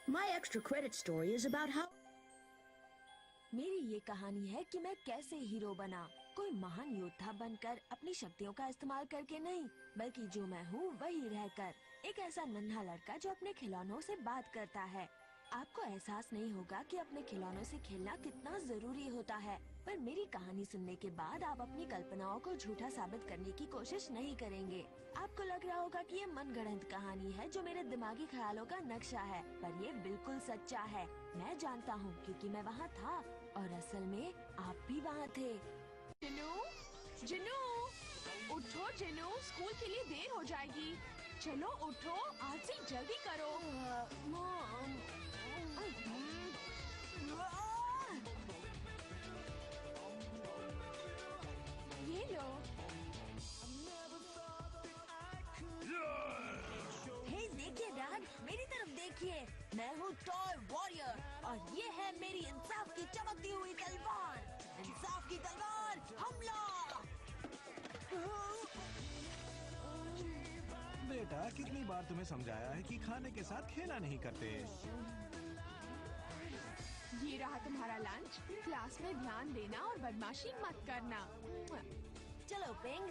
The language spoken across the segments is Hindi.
My extra credit story is about how मेरी ये कहानी है कि मैं कैसे हीरो बना, कोई महान योद्धा बनकर, अपनी शक्तियों का इस्तेमाल करके नहीं, बल्कि जो मैं हूँ वही रहकर। एक ऐसा नन्हा लड़का जो अपने खिलौनों से बात करता है। आपको एहसास नहीं होगा कि अपने खिलौनों से खेलना कितना जरूरी होता है, पर मेरी कहानी सुनने के बाद आप अपनी कल्पनाओं को झूठा साबित करने की कोशिश नहीं करेंगे। आपको लग रहा होगा कि ये मनगढ़ंत कहानी है जो मेरे दिमागी ख्यालों का नक्शा है, पर ये बिल्कुल सच्चा है। मैं जानता हूँ क्योंकि मैं वहाँ था और असल में आप भी वहाँ थे। जिनू, जिनू, उठो जिनू, स्कूल के लिए देर हो जाएगी। चलो उठो, आज से जल्दी करो। मॉम, ये लो। हे देखिए डैड, मेरी तरफ देखिए, मैं हूँ टॉय वॉरियर और ये है मेरी इंसाफ की चमकती हुई तलवार। इंसाफ की तलवार, हमला! बेटा, कितनी बार तुम्हें समझाया है कि खाने के साथ खेला नहीं करते। ये रहा तुम्हारा लंच। क्लास में ध्यान देना और बदमाशी मत करना। चलो पिंग।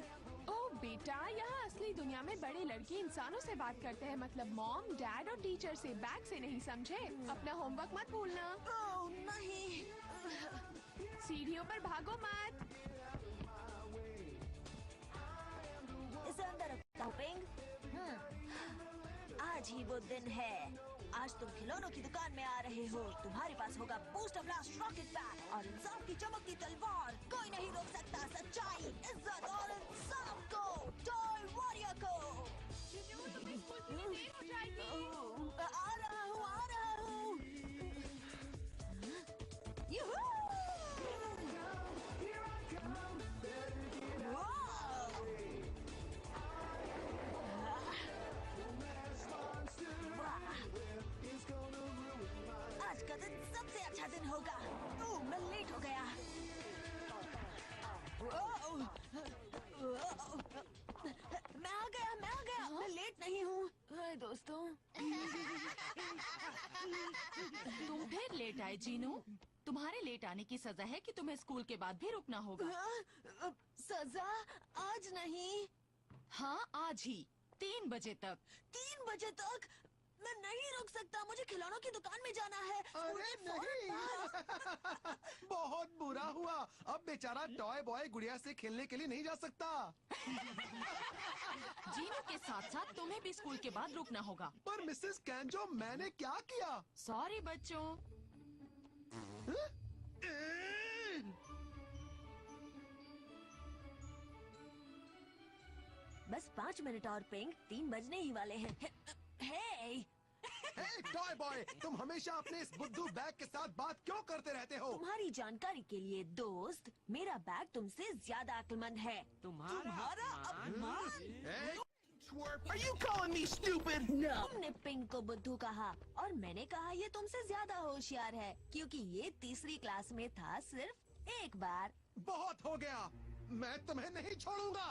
ओह बेटा, यहाँ असली दुनिया में बड़े लड़के इंसानों से बात करते हैं, मतलब मॉम, डैड और टीचर से, बैग से नहीं, समझे? अपना होमवर्क मत भूलना। ओह नहीं। सीढ़ियों पर भागो मत। इसे अंदर रखता हूँ पिंग। आज ही वो दिन है। आज तुम खिलौनों की दुकान में आ रहे हो। तुम्हारे पास होगा बूस्टर ब्लास्ट रॉकेट पैक और इंसाफ की चमकती तलवार। कोई नहीं रोक सकता सच्चाई, इज्जत और इंसाफ को, टॉय वॉरियर को। जिनू, तुम्हें स्कूल के लिए देर हो जाएगी। आ रहा हूँ, आ रहा हूँ। यूहू! आज का दिन सबसे अच्छा दिन होगा। ओह, मैं लेट हो गया। मैं आ गया, मैं लेट नहीं हूँ। हाय दोस्तों। तुम फिर लेट आए जीनू। तुम्हारे लेट आने की सजा है कि तुम्हें स्कूल के बाद भी रुकना होगा। सजा? आज नहीं। हाँ, आज ही 3 बजे तक। 3 बजे तक? मैं नहीं रुक सकता, मुझे खिलौनों की दुकान में जाना है। अरे नहीं। बहुत बुरा हुआ। अब बेचारा टॉय बॉय गुड़िया से खेलने के लिए नहीं जा सकता। जीनू के साथ साथ तुम्हें भी स्कूल के बाद रुकना होगा। पर मिसेस कैंजो, मैंने क्या किया? सॉरी बच्चों। बस 5 मिनट और पिंग, 3 बजने ही वाले हैं। हे टॉय बॉय, तुम हमेशा अपने इस बुद्धू बैग के साथ बात क्यों करते रहते हो? तुम्हारी जानकारी के लिए दोस्त, मेरा बैग तुमसे ज्यादा अक्लमंद है। तुम्हारा अपमान? Are you calling me stupid? तुमने पिंक को बुद्धू कहा और मैंने कहा ये तुमसे ज्यादा होशियार है, क्योंकि ये तीसरी क्लास में था सिर्फ एक बार। बहुत हो गया, मैं तुम्हें नहीं छोड़ूंगा।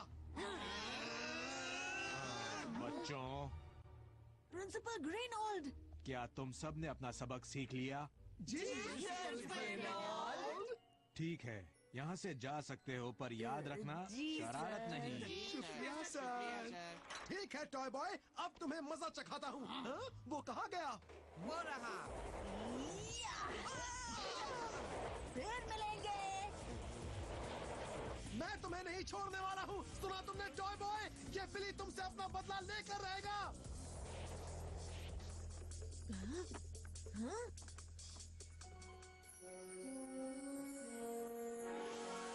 बच्चों, प्रिंसिपल ग्रीनोल्ड। क्या तुम सब ने अपना सबक सीख लिया? जी ठीक है, यहाँ से जा सकते हो, पर याद रखना, शरारत नहीं। शुक्रिया सर। ठीक है टॉय बॉय, अब तुम्हें मजा चखाता हूँ। वो कहाँ गया? वो रहा। फिर मिलेंगे। मैं तुम्हें नहीं छोड़ने वाला हूँ। सुना तुमने टॉय बॉय? ये बिली तुमसे अपना बदला लेकर रहेगा।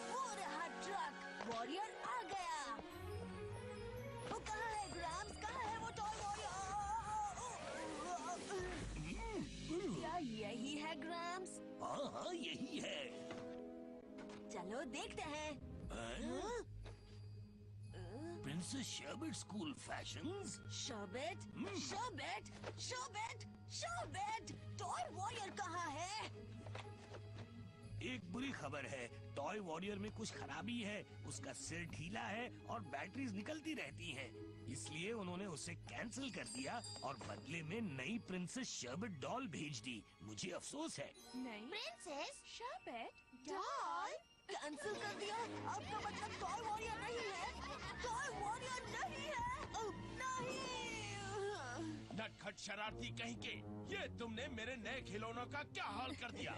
वो रहा ट्रक, वॉरियर आ गया। वो कहाँ है ग्राम्स? कहाँ है वो टॉय वॉरियर? क्या यही है ग्राम्स? हाँ, यही है। चलो देखते हैं। Princess sherbet school fashions. Sherbet, sherbet, sherbet, sherbet. Toy warrior कहाँ है? एक बुरी खबर है, टॉय वॉरियर में कुछ खराबी है। उसका सिर ढीला है और बैटरीज निकलती रहती हैं। इसलिए उन्होंने उसे कैंसिल कर दिया और बदले में नई प्रिंसेस शर्बट डॉल भेज दी। मुझे अफसोस है। नहीं प्रिंसेस शर्बट डॉल कैंसिल कर दिया। आपका मतलब टॉय वॉरियर नहीं है? टॉय वॉरियर नहीं है? नहीं। नटखट शरारती कहीं के, ये तुमने मेरे नए खिलौनों का क्या हाल कर दिया?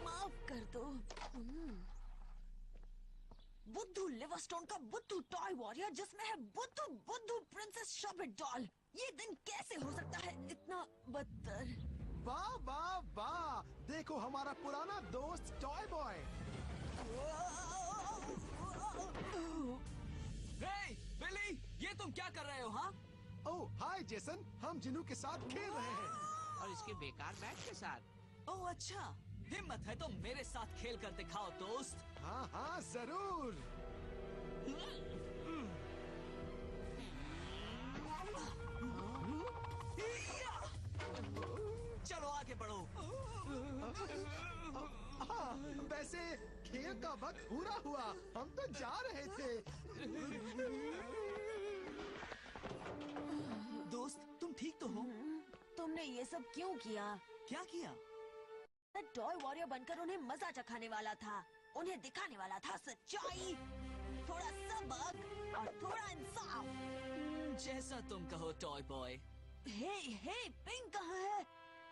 माफ कर दो। बुद्धू लिवरस्टोन का बुद्धू टॉय वॉरियर जिसमें है बुद्धू बुद्धू प्रिंसेस शर्बट डॉल। ये दिन कैसे हो सकता है इतना बदतर? वाह वाह वाह, देखो हमारा पुराना दोस्त टॉय बॉय। बिली, ये तुम क्या कर रहे हो? हाँ, ओह हाय जेसन, हम जिनू के साथ खेल रहे हैं। और इसके बेकार बैट के साथ। ओह अच्छा, हिम्मत है तो मेरे साथ खेल कर दिखाओ दोस्त। हाँ हाँ जरूर। चलो आगे बढ़ो। वैसे खेल का वक्त पूरा हुआ, हम तो जा रहे थे। दोस्त, तुम ठीक तो हो? तुमने ये सब क्यों किया? क्या किया? मैं टॉय वॉरियर बनकर उन्हें मजा चखाने वाला था। उन्हें दिखाने वाला था सच्चाई, थोड़ा सबक और थोड़ा इंसाफ। जैसा तुम कहो टॉय बॉय। हे पिंग कहाँ है?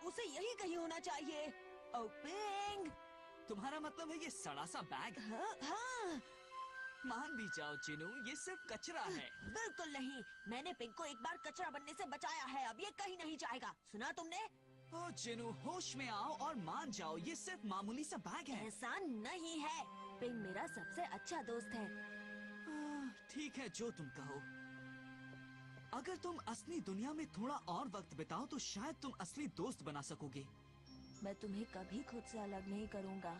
उसे यही कहीं होना चाहिए। ओ पिंग। तुम्हारा मतलब है ये सड़ा सा बैग? हाँ। मान भी जाओ चिनू, ये सिर्फ कचरा है। बिल्कुल नहीं, मैंने पिंग को एक बार कचरा बनने से बचाया है। अब ये कहीं नहीं जाएगा। सुना तुमने? ओ चिनू, होश में आओ और मान जाओ, ये सिर्फ मामूली सा बैग है। ऐसा नहीं है। पिंग मेरा सबसे अच्छा दोस्त है। ठीक है, जो तुम कहो। अगर तुम असली दुनिया में थोड़ा और वक्त बिताओ तो शायद तुम असली दोस्त बना सकोगे। मैं तुम्हें कभी खुद से अलग नहीं करूंगा।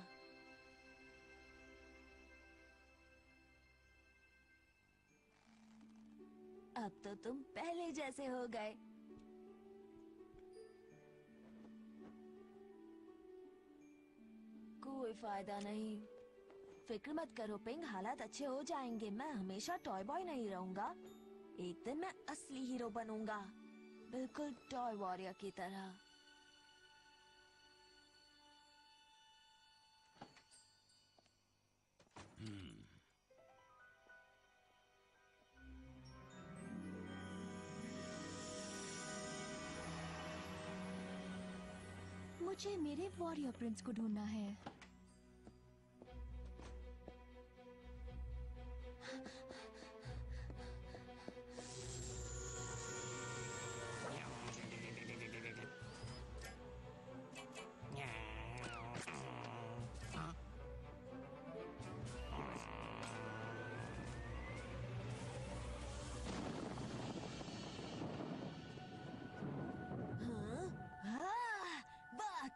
अब तो तुम पहले जैसे हो गए। कोई फायदा नहीं। फिक्र मत करो पिंग, हालात अच्छे हो जाएंगे। मैं हमेशा टॉय बॉय नहीं रहूंगा। एक दिन मैं असली हीरो बनूंगा, बिल्कुल टॉय वॉरियर की तरह। मुझे मेरे वॉरियर प्रिंस को ढूंढना है।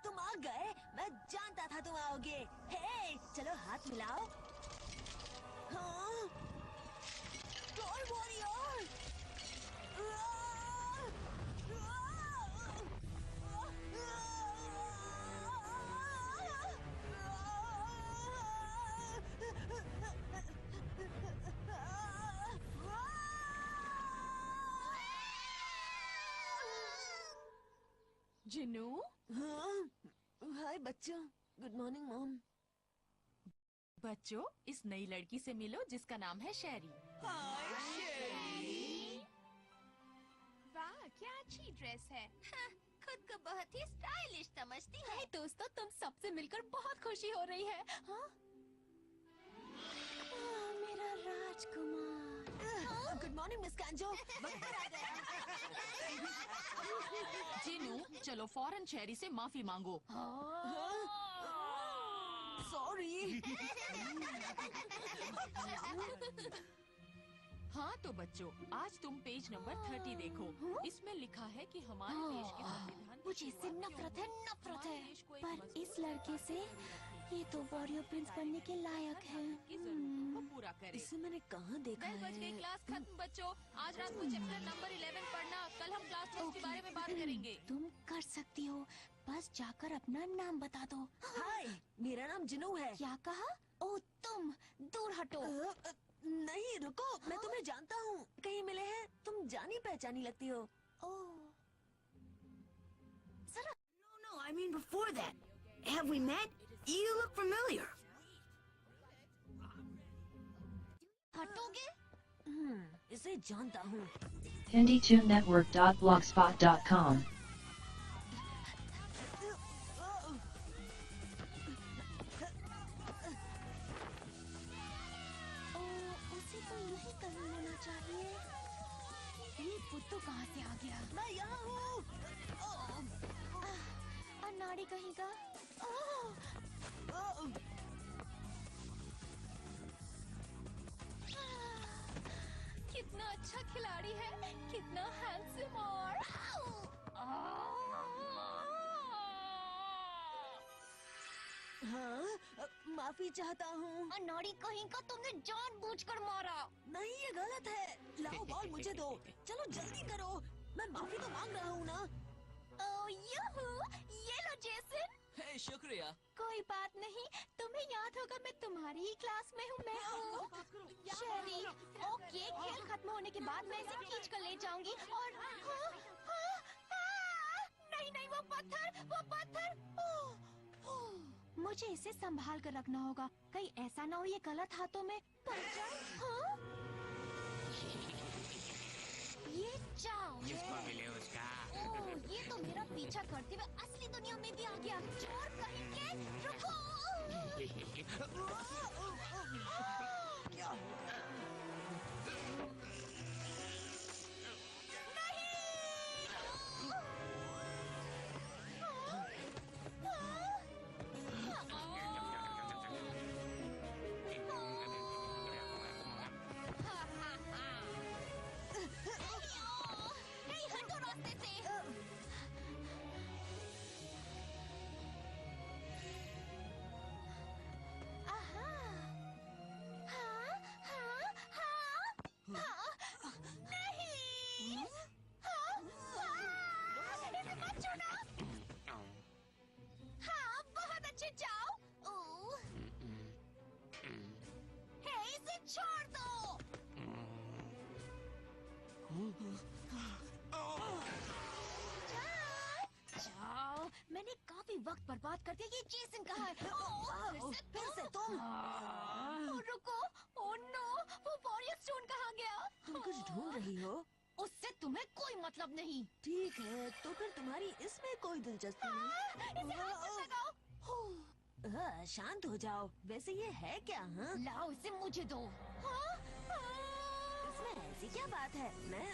तुम आ गए, मैं जानता था तुम आओगे। हे, चलो हाथ मिलाओ। हाँ? Toy warrior! जिनू, हाय बच्चों, गुड मॉर्निंग मॉम। बच्चों, इस नई लड़की से मिलो जिसका नाम है शेरी। वाह क्या अच्छी ड्रेस है। खुद को बहुत ही स्टाइलिश समझती है। दोस्तों, तुम सबसे मिलकर बहुत खुशी हो रही है। हाँ? मेरा राजकुमार। गुड मॉर्निंग मिस कांजो। जिनू, चलो फौरन शेरी से माफी मांगो। सॉरी। हाँ तो बच्चों, आज तुम पेज नंबर 30 देखो। इसमें लिखा है कि हमारे देश के संविधान मुझे इससे नफरत है। पर इस लड़के से ये तो वॉरियर प्रिंस बनने के लायक है। की जरूरत को पूरा करे। इसे मैंने कहाँ देखा बेल बज गई, है? क्लास खत्म बच्चों। आज रात को चैप्टर नंबर 11 पढ़ना। कल हम क्लास टेस्ट के बारे में बात करेंगे। तुम कर सकती हो, पास जाकर अपना नाम बता दो। हाय, मेरा नाम जिनू है। क्या कहा? ओ तुम, दूर हटो। नहीं रुको, मैं तुम्हें जानता हूँ। कहीं मिले हैं? तुम जानी पहचानी लगती हो। No, I mean before that. Have we met? You look familiar. हटोगे? इसे जानता हूँ। HindiTuneNetwork.blogspot.com उसे तो यही कहीं होना चाहिए। ये बुद्धू कहाँ से आ गया? मैं यहाँ हूँ। अनाड़ी कहीं का। कितना अच्छा खिलाड़ी है, कितना हैंडसम और हाँ, माफी चाहता हूँ। अनाड़ी कहीं का, तुमने जानबूझकर मारा। नहीं, ये गलत है। लाओ बॉल मुझे दो। चलो जल्दी करो। मैं माफी तो मांग रहा हूँ ना। यूहू, ये लो जेसन। हे शुक्रिया। कोई बात नहीं, तुम्हें याद होगा मैं तुम्हारी ही क्लास में हूँ। मैं हूँ शेरी। ओके, खेल खत्म होने के बाद मैं इसे खींच कर ले जाऊंगी और नहीं नहीं, वो पत्थर। मुझे इसे संभाल कर रखना होगा, कहीं ऐसा ना हो ये गलत हाथों में पड़ जाए। ये चाओ जिसको मिले उसका। ये तो मेरा पीछा करते हुए असली दुनिया में भी आ गया। चोर कहेंगे, रुको। नहीं, हटो रास्ते से। छोड़ दो। जाओ, मैंने काफी वक्त बर्बाद कर दिया। ये जेसन कहाँ है? फिर से तुम। रुको। ओह नो, वो वॉरियर स्टोन कहाँ गया? तुम कुछ ढूंढ रही हो? उससे तुम्हें कोई मतलब नहीं। ठीक है, तो फिर तुम्हारी इसमें कोई दिलचस्पी नहीं। इसे हाथ मत लगाओ। शांत हो जाओ। वैसे ये है क्या? हाँ, लाओ इसे मुझे दो। इसमें ऐसी क्या बात है? मैं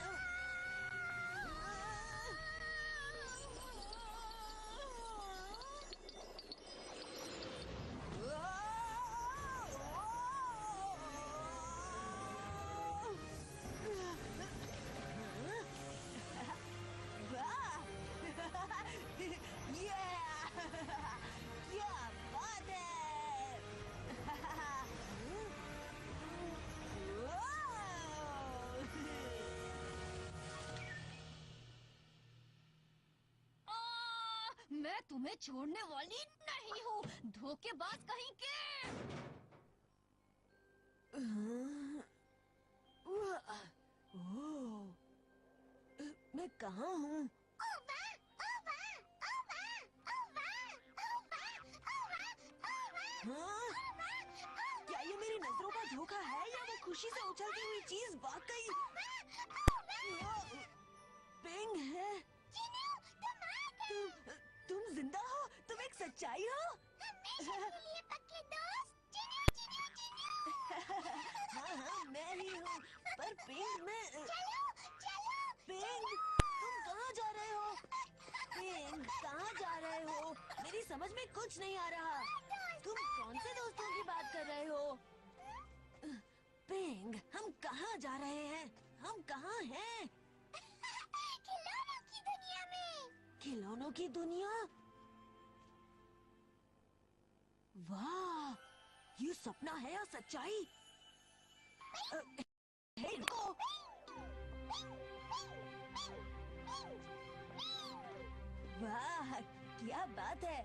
मैं तुम्हें छोड़ने वाली नहीं हूँ, धोखेबाज कहीं के। मैं कहाँ हूँ? हाँ? क्या ये मेरी नजरों का धोखा है या वो खुशी से उछलती हुई चीज वाकई पिंग है? तुम जिंदा हो? तुम एक सच्चाई हो? हाँ हाँ, मैं ही हूँ। पर पिंग पिंग, तुम कहाँ जा रहे हो? पिंग, कहाँ जा रहे हो? मेरी समझ में कुछ नहीं आ रहा। तुम कौन से दोस्तों की बात कर रहे हो? पिंग, हम कहाँ जा रहे हैं? हम कहाँ हैं? खिलौनों की दुनिया में। खिलौनों की दुनिया? वाह, ये सपना है या सच्चाई? रुको। वाह, क्या बात है।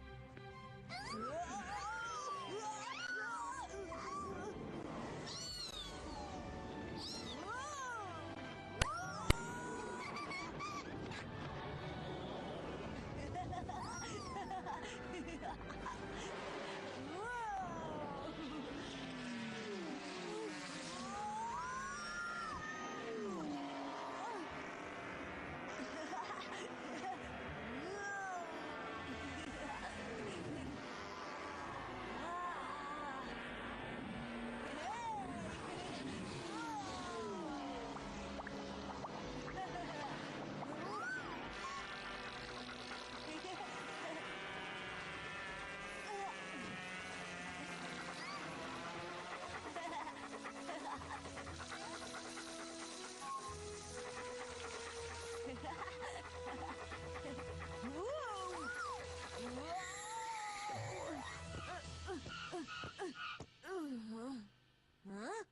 हाँ?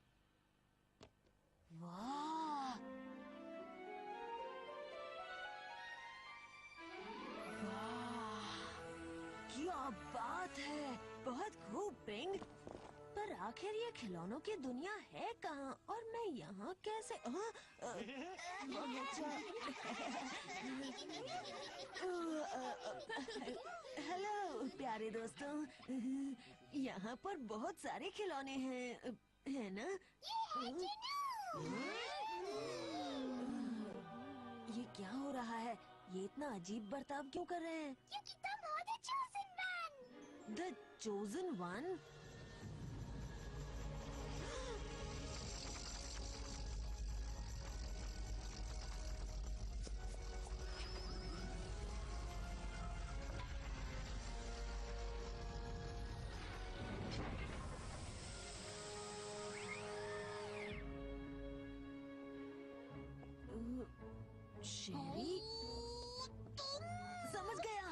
वाह! वाह! क्या बात है, बहुत खूब पिंग। पर आखिर ये खिलौनों की दुनिया है कहाँ और मैं यहाँ कैसे? हेलो प्यारे दोस्तों, यहाँ पर बहुत सारे खिलौने हैं, है ना? ये क्या हो रहा है? ये इतना अजीब बर्ताव क्यों कर रहे हैं? क्योंकि तुम हो the chosen one। The chosen one? शेरी? समझ गया,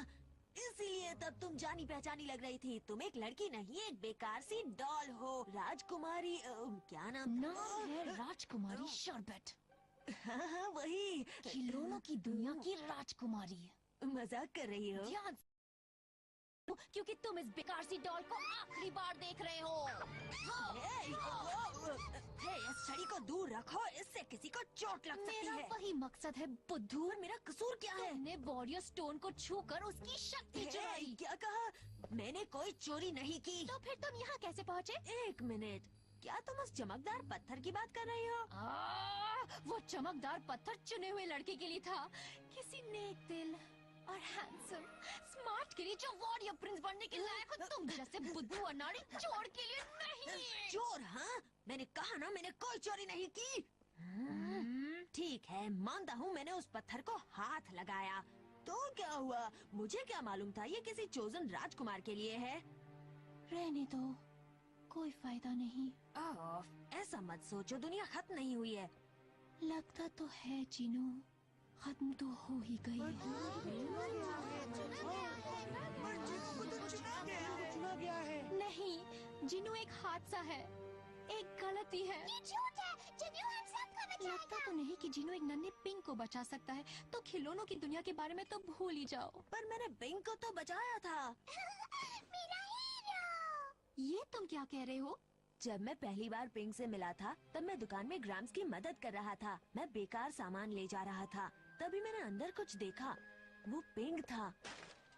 इसीलिए तब तुम जानी पहचानी लग रही थी। तुम एक लड़की नहीं, एक बेकार सी डॉल हो। राजकुमारी क्या नाम? नाम है राजकुमारी शरबत। हाँ वही। खिलौनों की दुनिया की राजकुमारी। मजाक कर रही हो? ध्यान से, क्योंकि तुम इस बेकार सी डॉल को आखिरी बार देख रहे हो। इस छड़ी को दूर रखो, इससे किसी को चोट लग सकती मेरा है। वही मकसद है बुद्धू। और मेरा कसूर क्या है? तुमने वॉरियर स्टोन को छूकर उसकी शक्ति चुराई। क्या कहा? मैंने कोई चोरी नहीं की। तो फिर तुम यहाँ कैसे पहुँचे? एक मिनट, क्या तुम उस चमकदार पत्थर की बात कर रही हो? वो चमकदार पत्थर चुने हुए लड़के के लिए था, किसी नेक दिल और हैंडसम स्मार्ट के लिए जो वॉरियर प्रिंस बनने के लायक हो। तुम जैसे बुद्धू अनाड़ी चोर के लिए नहीं। चोर? हाँ, मैंने कहा ना, मैंने कोई चोरी नहीं की। ठीक है, मानता हूँ मैंने उस पत्थर को हाथ लगाया। तो क्या हुआ? मुझे क्या मालूम था ये किसी चोजन राजकुमार के लिए है। रहने दो, कोई फायदा नहीं। ऐसा मत सोचो, दुनिया खत्म नहीं हुई है। लगता तो है जीनू, खत्म तो हो ही गई। नहीं जीनू, एक हादसा है, एक गलती है। ये झूठ है। जीनू हम सबको बचाएगा। लगता तो नहीं कि जीनू एक नन्हे पिंक को बचा सकता है, तो खिलौनों की दुनिया के बारे में तो भूल ही जाओ। पर मैंने पिंक को तो बचाया था। मेरा हीरो। ये तुम क्या कह रहे हो? जब मैं पहली बार पिंक से मिला था, तब मैं दुकान में ग्राम्स की मदद कर रहा था। मैं बेकार सामान ले जा रहा था, तभी मैंने अंदर कुछ देखा। वो पिंक था।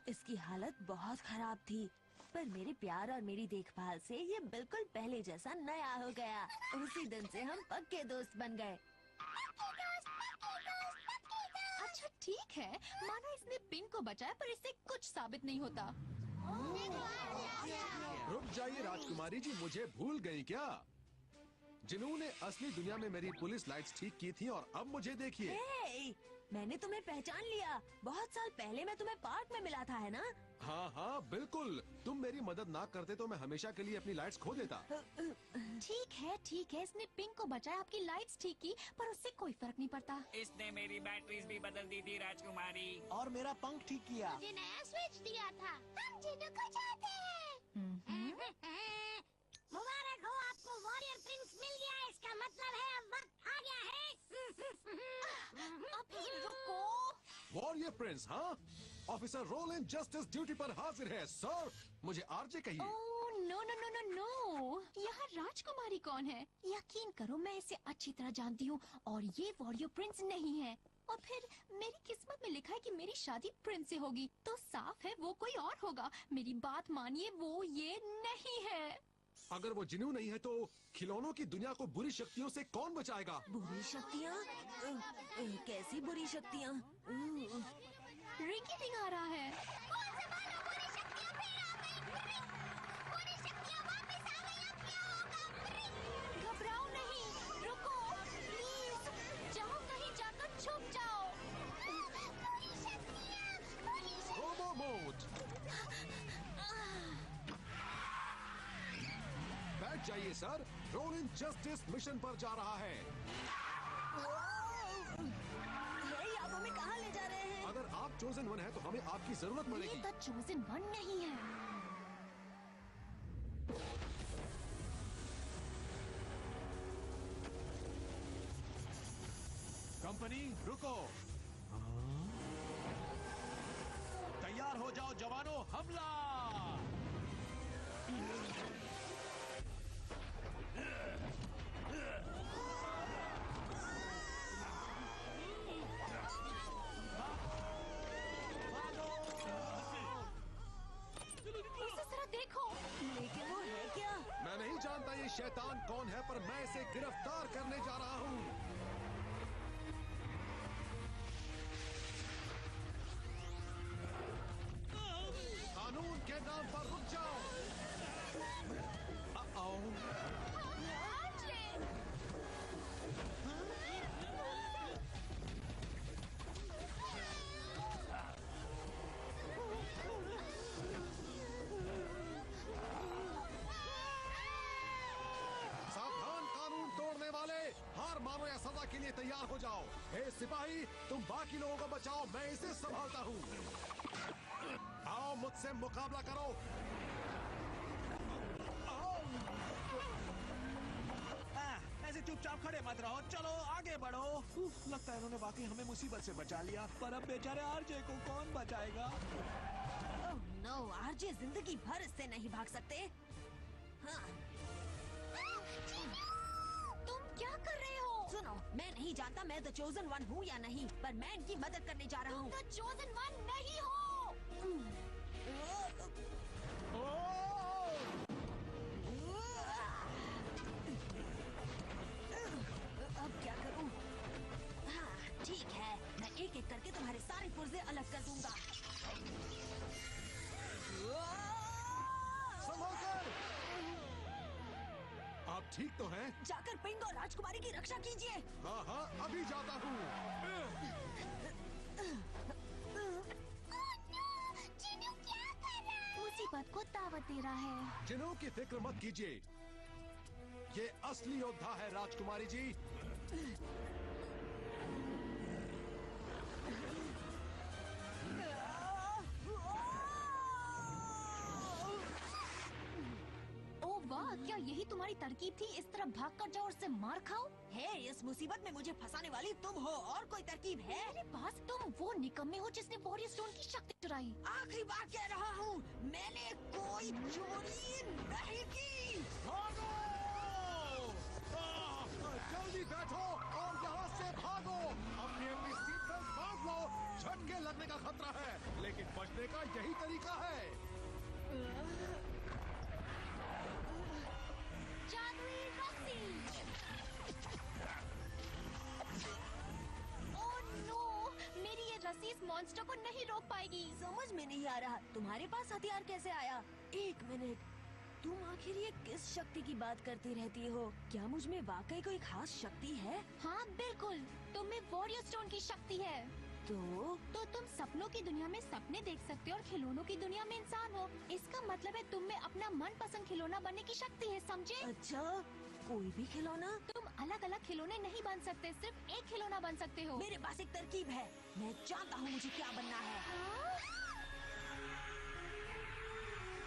इसकी हालत बहुत खराब थी, पर मेरे प्यार और मेरी देखभाल से ये बिल्कुल पहले जैसा नया हो गया। उसी दिन से हम पक्के दोस्त बन गए। अच्छा ठीक है, माना इसने पिंक को बचाया, पर इससे कुछ साबित नहीं होता। रुक जाइए राजकुमारी जी, मुझे भूल गई क्या? जिन्होंने असली दुनिया में मेरी पुलिस लाइट्स ठीक की थी और अब मुझे देखिए। हे, मैंने तुम्हें पहचान लिया। बहुत साल पहले मैं तुम्हें पार्क में मिला था, है ना? हाँ हाँ बिल्कुल, तुम मेरी मदद ना करते तो मैं हमेशा के लिए अपनी लाइट्स खो देता। ठीक है, इसने पिंक को बचाया, आपकी लाइट्स ठीक की, पर उससे कोई फर्क नहीं पड़ता। इसने मेरी बैटरीज भी बदल दी थी राजकुमारी। और मेरा पंख ठीक किया। मुझे नया स्विच दिया था। हम जिन्नू को चाहते हैं। मुबारक हो, आपको वॉरियर प्रिंस मिल गया। इसका मतलब है अब वक्त आ गया है। अभी रुको। Warrior prince? हाँ, ऑफिसर रोलिन जस्टिस ड्यूटी पर हाजिर है। सर, मुझे आरजे कहिए। Oh no no no no no, यहाँ राजकुमारी कौन है? यकीन करो मैं इसे अच्छी तरह जानती हूँ और ये वॉरियर प्रिंस नहीं है। और फिर मेरी किस्मत में लिखा है कि मेरी शादी प्रिंस से होगी, तो साफ है वो कोई और होगा। मेरी बात मानिए, वो ये नहीं है। अगर वो जिन्नू नहीं है तो खिलौनों की दुनिया को बुरी शक्तियों से कौन बचाएगा? बुरी शक्तियाँ? कैसी बुरी शक्तियाँ? रिंकी रिंग आ रहा है। घबराओ नहीं, रुको प्लीज, जाओ कहीं जाकर छुप जाओ। Robo mode. बैठ जाइए सर, रोलिन जस्टिस मिशन पर जा रहा है। आप हमें कहाँ ले जा रहे हैं? अगर आप चोजन वन है तो हमें आपकी जरूरत पड़ेगी। ये तो चोजन वन नहीं है। कंपनी रुको। तैयार हो जाओ जवानों, हमला। उसे जरा देखो। लेकिन वो है क्या? मैं नहीं जानता ये शैतान कौन है, पर मैं इसे गिरफ्तार करने जा रहा हूँ। कानून के नाम पर रुक जाओ। सावधान कानून तोड़ने वाले, हार मानो या सजा के लिए तैयार हो जाओ। हे सिपाही, तुम बाकी लोगों को बचाओ, मैं इसे संभालता हूँ। आओ मुझसे मुकाबला करो। ऐसे चुपचाप खड़े मत रहो, चलो आगे बढ़ो। लगता है इन्होंने वाकई हमें मुसीबत से बचा लिया, पर अब बेचारे आरजे को कौन बचाएगा? ओह नो, आरजे जिंदगी भर इससे नहीं भाग सकते। हाँ। तुम क्या कर रहे हो? सुनो, मैं नहीं जानता मैं द चोजन वन हूँ या नहीं, पर मैं इनकी मदद करने जा रहा हूँ। तुम द चोजन वन नहीं हो। अब क्या करूं? हाँ, ठीक है, मैं एक एक करके तुम्हारे सारे पुर्जे अलग कर दूंगा। संभलकर! आप ठीक तो हैं? जाकर पिंग और राजकुमारी की रक्षा कीजिए। हाँ हाँ, अभी जाता हूँ। मुसीबत को दावत दे रहा है। जिन्हों की फिक्र मत कीजिए, ये असली योद्धा है राजकुमारी जी। ओह वाह, क्या यही तुम्हारी तरकीब थी? इस तरह भाग कर जाओ और उससे मार खाओ। हे, इस मुसीबत में मुझे फंसाने वाली तुम हो, और कोई तरकीब है? मेरे पास तुम वो निकम्मे हो जिसने वॉरियर स्टोन की शक्ति चुराई। आखिरी बार कह रहा हूँ, मैंने कोई चोरी नहीं की। भागो! जल्दी बैठो और यहाँ से भागो। अपनी सीट पर भाग लो। झटके लगने का खतरा है, लेकिन बचने का यही तरीका है। जादुई रस्सी। ओह नो, मेरी ये रस्सी इस मॉन्स्टर को नहीं रोक पाएगी। समझ में नहीं आ रहा, तुम्हारे पास हथियार कैसे आया? एक मिनट, तुम आखिर ये किस शक्ति की बात करती रहती हो? क्या मुझ में वाकई कोई खास शक्ति है? हाँ बिल्कुल, तुम में वॉरियर स्टोन की शक्ति है। तो तुम सपनों की दुनिया में सपने देख सकते हो और खिलौनों की दुनिया में इंसान हो। इसका मतलब है तुम में अपना मनपसंद खिलौना बनने की शक्ति है, समझे? अच्छा, कोई भी खिलौना? तुम अलग अलग खिलौने नहीं बन सकते, सिर्फ एक खिलौना बन सकते हो। मेरे पास एक तरकीब है, मैं जानता हूँ मुझे क्या बनना है। हाँ?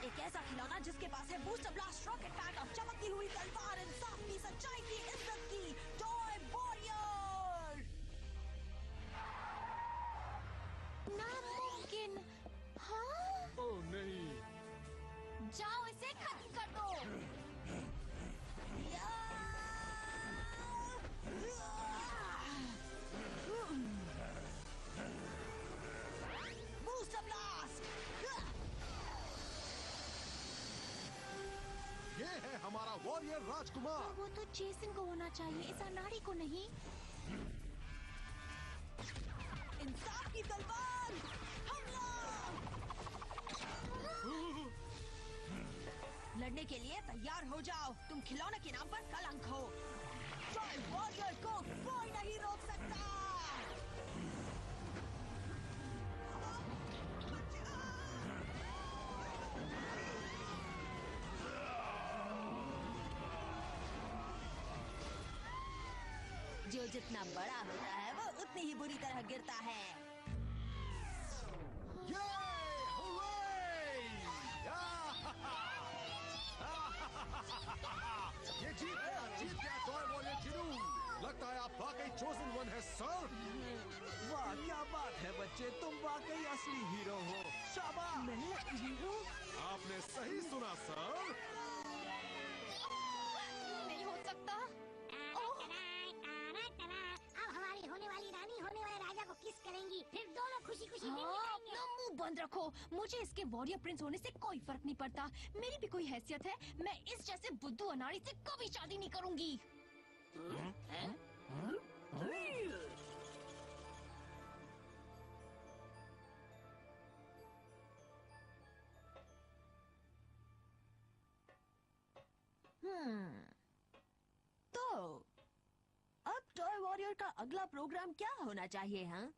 एक ऐसा खिलौना जिसके पास है बूस्टर ब्लास्ट, रॉकेट पैक और चमकती हुई तलवार, इंसाफ की, सच्चाई की, इज्जत की, टॉय वॉरियर। नामुमकिन। वॉरियर राजकुमार। वो तो जेसन को होना चाहिए, इस अनाड़ी को नहीं। इंसाफ की तलवार, हमला! लड़ने के लिए तैयार हो जाओ। तुम खिलौने के नाम पर कलंक हो। टॉय वॉरियर को कोई नहीं रोक सकता। जो जितना बड़ा होता है वो उतनी ही बुरी तरह गिरता है। ये ये जीत गया टॉय वॉरियर जिनू। लगता है आप वाकई चोजन वन है सर। वाह क्या बात है बच्चे, तुम वाकई असली हीरो हो। शाबाश। मैं हीरो? आपने सही सुना सर। नहीं हो सकता। अब हमारी होने वाली रानी होने वाले राजा को किस करेंगी, फिर दोनों खुशी खुशी दिन बिताएंगे। अपना मुंह बंद रखो। मुझे इसके वॉरियर प्रिंस होने से कोई फर्क नहीं पड़ता। मेरी भी कोई हैसियत है। मैं इस जैसे बुद्धू अनाड़ी से कभी शादी नहीं करूंगी। तो अब टॉय वॉरियर का अगला प्रोग्राम क्या होना चाहिए? हाँ,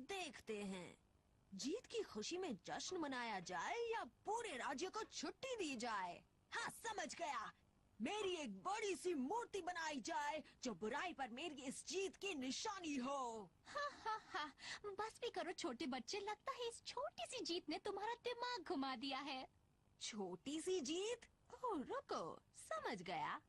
देखते हैं। जीत की खुशी में जश्न मनाया जाए या पूरे राज्य को छुट्टी दी जाए। हाँ, समझ गया। मेरी एक बड़ी सी मूर्ति बनाई जाए जो बुराई पर मेरी इस जीत की निशानी हो। हाँ, बस भी करो छोटे बच्चे। लगता है इस छोटी सी जीत ने तुम्हारा दिमाग घुमा दिया है। छोटी सी जीत? ओह, रुको, समझ गया।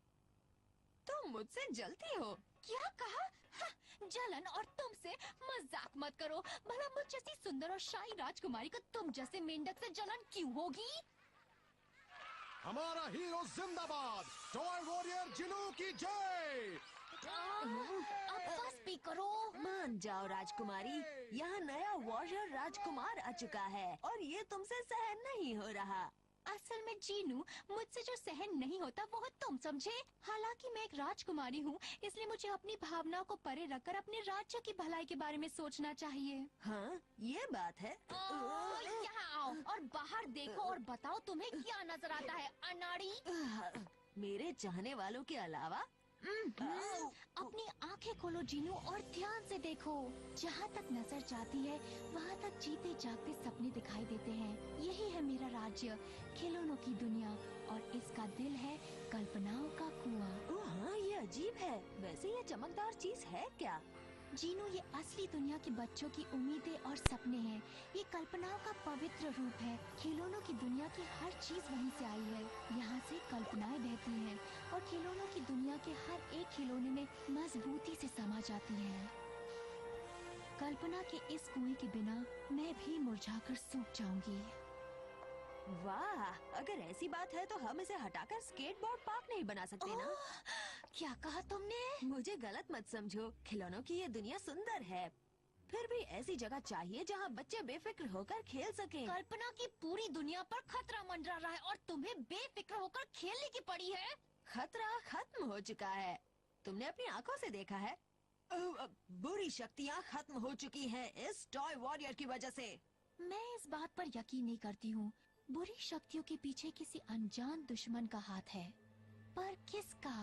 तुम मुझसे जलती हो। क्या कहा? हाँ, जलन और तुमसे मजाक मत करो। भला मुझ जैसी सुंदर और शाही राजकुमारी को तुम जैसे मेंढक से जलन क्यों होगी? हमारा हीरो जिंदाबाद। टॉय वॉरियर जिनू की जय। अब बस भी करो। मान जाओ राजकुमारी, यहाँ नया वॉरियर राजकुमार आ चुका है और ये तुमसे सहन नहीं हो रहा। असल में जीनू, मुझसे जो सहन नहीं होता वो तुम समझे। हालांकि मैं एक राजकुमारी हूँ, इसलिए मुझे अपनी भावनाओं को परे रखकर अपने राज्य की भलाई के बारे में सोचना चाहिए। हाँ, ये बात है। यहाँ आओ और बाहर देखो और बताओ तुम्हें क्या नजर आता है, अनाड़ी। मेरे चाहने वालों के अलावा अपनी आंखें खोलो जीनू और ध्यान से देखो। जहाँ तक नजर जाती है वहाँ तक जीते जागते सपने दिखाई देते हैं। यही है मेरा राज्य, खिलौनों की दुनिया, और इसका दिल है कल्पनाओं का कुआं। ओह हाँ, ये अजीब है। वैसे ये चमकदार चीज है क्या? जीनू, ये असली दुनिया के बच्चों की उम्मीदें और सपने हैं। ये कल्पनाओं का पवित्र रूप है। खिलौनों की दुनिया की हर चीज वहीं से आई है। यहाँ से कल्पनाएं बहती हैं और खिलौनों की दुनिया के हर एक खिलौने में मजबूती से समा जाती हैं। कल्पना के इस कुएं के बिना मैं भी मुरझाकर सूख जाऊंगी। वाह, अगर ऐसी बात है तो हम इसे हटाकर स्केटबोर्ड पार्क नहीं बना सकते ना? क्या कहा तुमने? मुझे गलत मत समझो। खिलौनों की ये दुनिया सुंदर है, फिर भी ऐसी जगह चाहिए जहाँ बच्चे बेफिक्र होकर खेल सकें। कल्पना की पूरी दुनिया पर खतरा मंडरा रहा है और तुम्हें बेफिक्र होकर खेलने की पड़ी है। खतरा खत्म हो चुका है। तुमने अपनी आंखों से देखा है। बुरी शक्तियाँ खत्म हो चुकी हैं इस टॉय वॉरियर की वजह से। मैं इस बात पर यकीन नहीं करती हूँ। बुरी शक्तियों के पीछे किसी अनजान दुश्मन का हाथ है, पर किसका?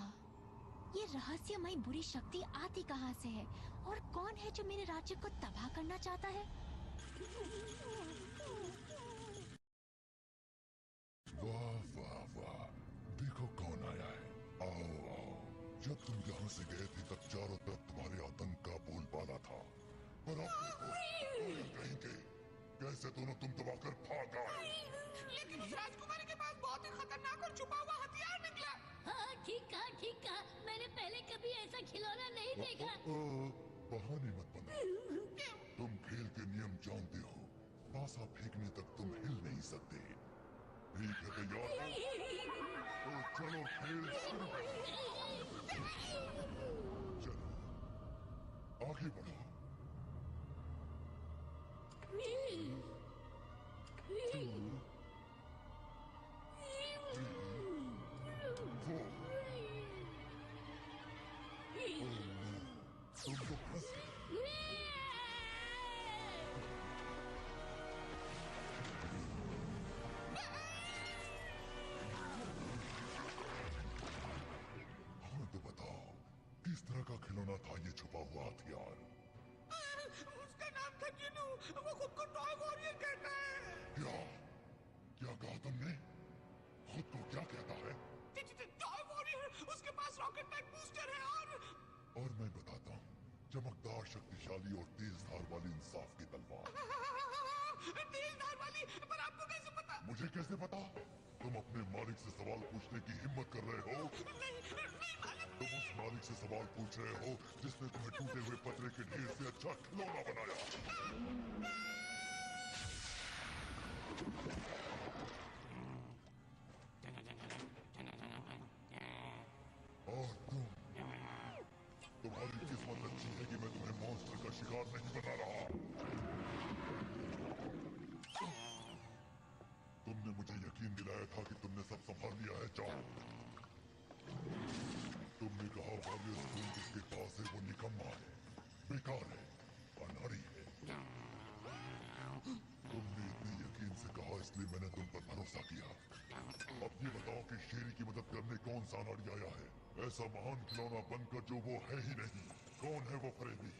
ये रहस्यमय बुरी शक्ति आती कहाँ से है और कौन है जो मेरे राज्य को तबाह करना चाहता है? वाह वाह वाह, देखो कौन आया है। आओ आओ। जब तुम यहाँ से गए थे तब चारों तरफ तुम्हारे आतंक का बोलबाला था, पर अब देखो कहेंगे कैसे दोनों तुम दबाकर भाग आए। लेकिन उस राजकुमारी के पास बहुत ही खतरनाक और छुपा हुआ हथियार निकला। हाँ, ठीक कहा। मैंने पहले कभी ऐसा खिलौना नहीं देखा। बहाने मत बनाओ। तुम खेल के नियम जानते हो। पासा फेंकने तक तुम हिल नहीं सकते। ठीक है, तैयार हो? तो चलो खेल शुरू करो। चलो आगे बढ़ो। खिलौना था ये छुपा हुआ हथियार। उसका नाम था जिनू। वो खुद को टॉय वॉरियर कहता है। क्या कहा तुमने? खुद को क्या कहता है? Toy warrior. उसके पास रॉकेट टाइप बूस्टर है और मैं बताता हूँ, चमकदार, शक्तिशाली और तेज धार वाली इंसाफ की तलवार। तेज धार वाली? पर आपको कैसे पता? मुझे कैसे पता? तुम अपने मालिक से सवाल पूछने की हिम्मत कर रहे हो? नहीं मालिक। तुम उस मालिक से सवाल पूछ रहे हो जिसने तुम्हें टूटे हुए पतरे के ढेर से अच्छा खिलौना बनाया। और तुम्हारी किस्मत अच्छी है कि मैं तुम्हें मॉन्स्टर का शिकार नहीं बना रहा। तुमने मुझे यकीन दिलाया था कि तुमने सब संभाल लिया है। जाओ। तुमने कहा वॉरियर स्कूल जिसके पास है वो निकम्मा है, बेकार है, अनाड़ी है। तुमने इतने यकीन से कहा इसलिए मैंने तुम पर भरोसा किया। अब ये बताओ कि शेरी की मदद करने कौन सा अनाड़ी आया है, ऐसा महान खिलौना बनकर जो वो है ही नहीं। कौन है वो फरेबी?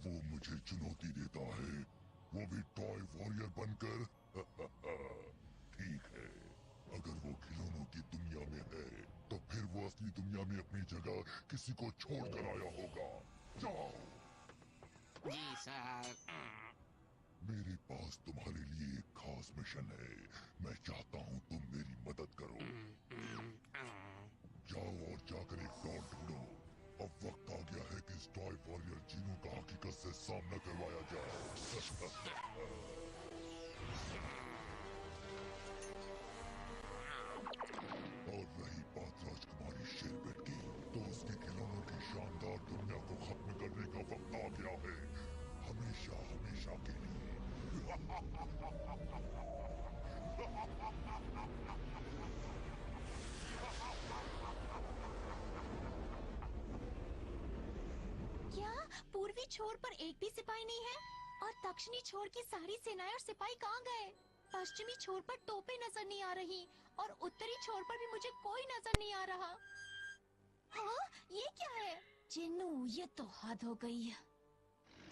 वो मुझे चुनौती देता है, वो भी टॉय वॉरियर बनकर। ठीक है, अगर वो खिलौनों की दुनिया में है तो फिर वो असली दुनिया में अपनी जगह किसी को छोड़ कर आया होगा। जाओ। जी सर। मेरे पास तुम्हारे लिए एक खास मिशन है। मैं चाहता हूँ तुम मेरी मदद करो। जाओ और जाकर एक डॉल ढूंढो। अब वक्त आ गया है कि इस टॉय वॉरियर जीनू का हकीकत से सामना करवाया जाए। और रही बात राजकुमारी शेरबेट की, तो उसके खिलौनों की शानदार दुनिया को खत्म करने का वक्त आ गया है, हमेशा हमेशा के लिए। क्या पूर्वी छोर पर एक भी सिपाही नहीं है? और दक्षिणी छोर की सारी सेनाएं और सिपाही कहाँ गए? पश्चिमी छोर पर तोपें नजर नहीं आ रही और उत्तरी छोर पर भी मुझे कोई नजर नहीं आ रहा। हाँ, ये क्या है? जिन्नू, ये तो हद हो गई है।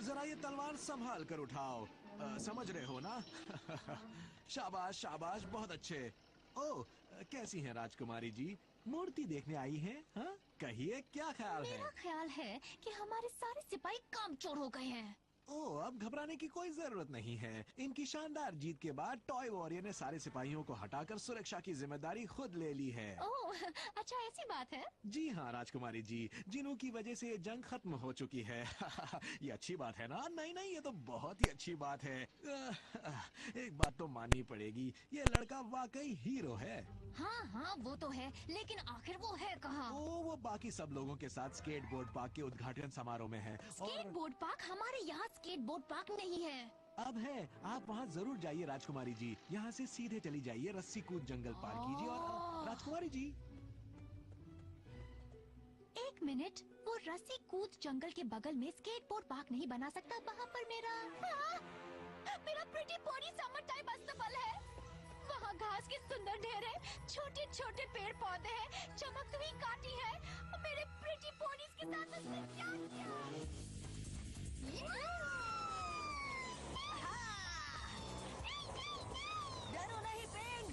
जरा ये तलवार संभाल कर उठाओ। समझ रहे हो ना? शाबाश शाबाश, बहुत अच्छे। ओह, कैसी हैं राजकुमारी जी? मूर्ति देखने आई हैं? हाँ, कहिए क्या ख्याल है? मेरा ख्याल है कि हमारे सारे सिपाही कामचोर हो गए हैं। ओह, अब घबराने की कोई जरूरत नहीं है। इनकी शानदार जीत के बाद टॉय वॉरियर ने सारे सिपाहियों को हटाकर सुरक्षा की जिम्मेदारी खुद ले ली है। ओह, अच्छा ऐसी बात है? जी हाँ राजकुमारी जी, जिनू की वजह से ये जंग खत्म हो चुकी है। ये अच्छी बात है ना? नहीं नहीं, ये तो बहुत ही अच्छी बात है। एक बात तो माननी पड़ेगी, ये लड़का वाकई हीरो है। हाँ हाँ, वो तो है, लेकिन आखिर वो है कहाँ? वो बाकी सब लोगों के साथ स्केटबोर्ड पार्क के उद्घाटन समारोह में है। Skateboard park? हमारे यहाँ स्केटबोर्ड पार्क नहीं है। अब है, आप वहाँ जरूर जाइए राजकुमारी जी। यहाँ से सीधे चली जाइए, रस्सी कूद जंगल पार कीजिए और राजकुमारी जी। एक मिनट, वो रस्सी कूद जंगल के बगल में स्केटबोर्ड पार्क नहीं बना सकता? वहाँ पर मेरा प्रिटी पोनी समर टाइप अस्तबल है। वहाँ घास के सुंदर ढेर है, छोटे छोटे पेड़ पौधे हैं, चमकती हुई काटी है। मेरे प्रिटी पोनीज के साथ उसने क्या किया? डरो नहीं पिंग,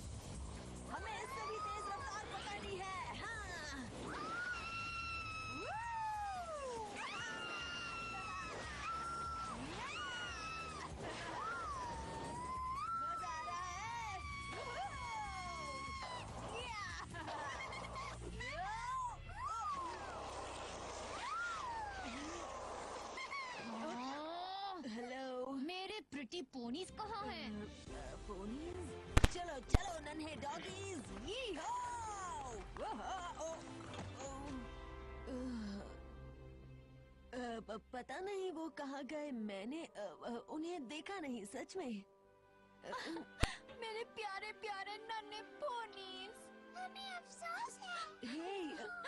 हमें इससे भी तेज रफ्तार पकड़नी है। हाँ। मजा आ रहा है। हेलो, मेरे प्रिटी पोनीज कहाँ हैं? पोनीज, चलो चलो नन्हे डॉगीज, पता नहीं वो कहाँ गए। मैंने उन्हें देखा नहीं सच में। मेरे प्यारे प्यारे नन्हे पोनीज, हमें अफसोस है। हे,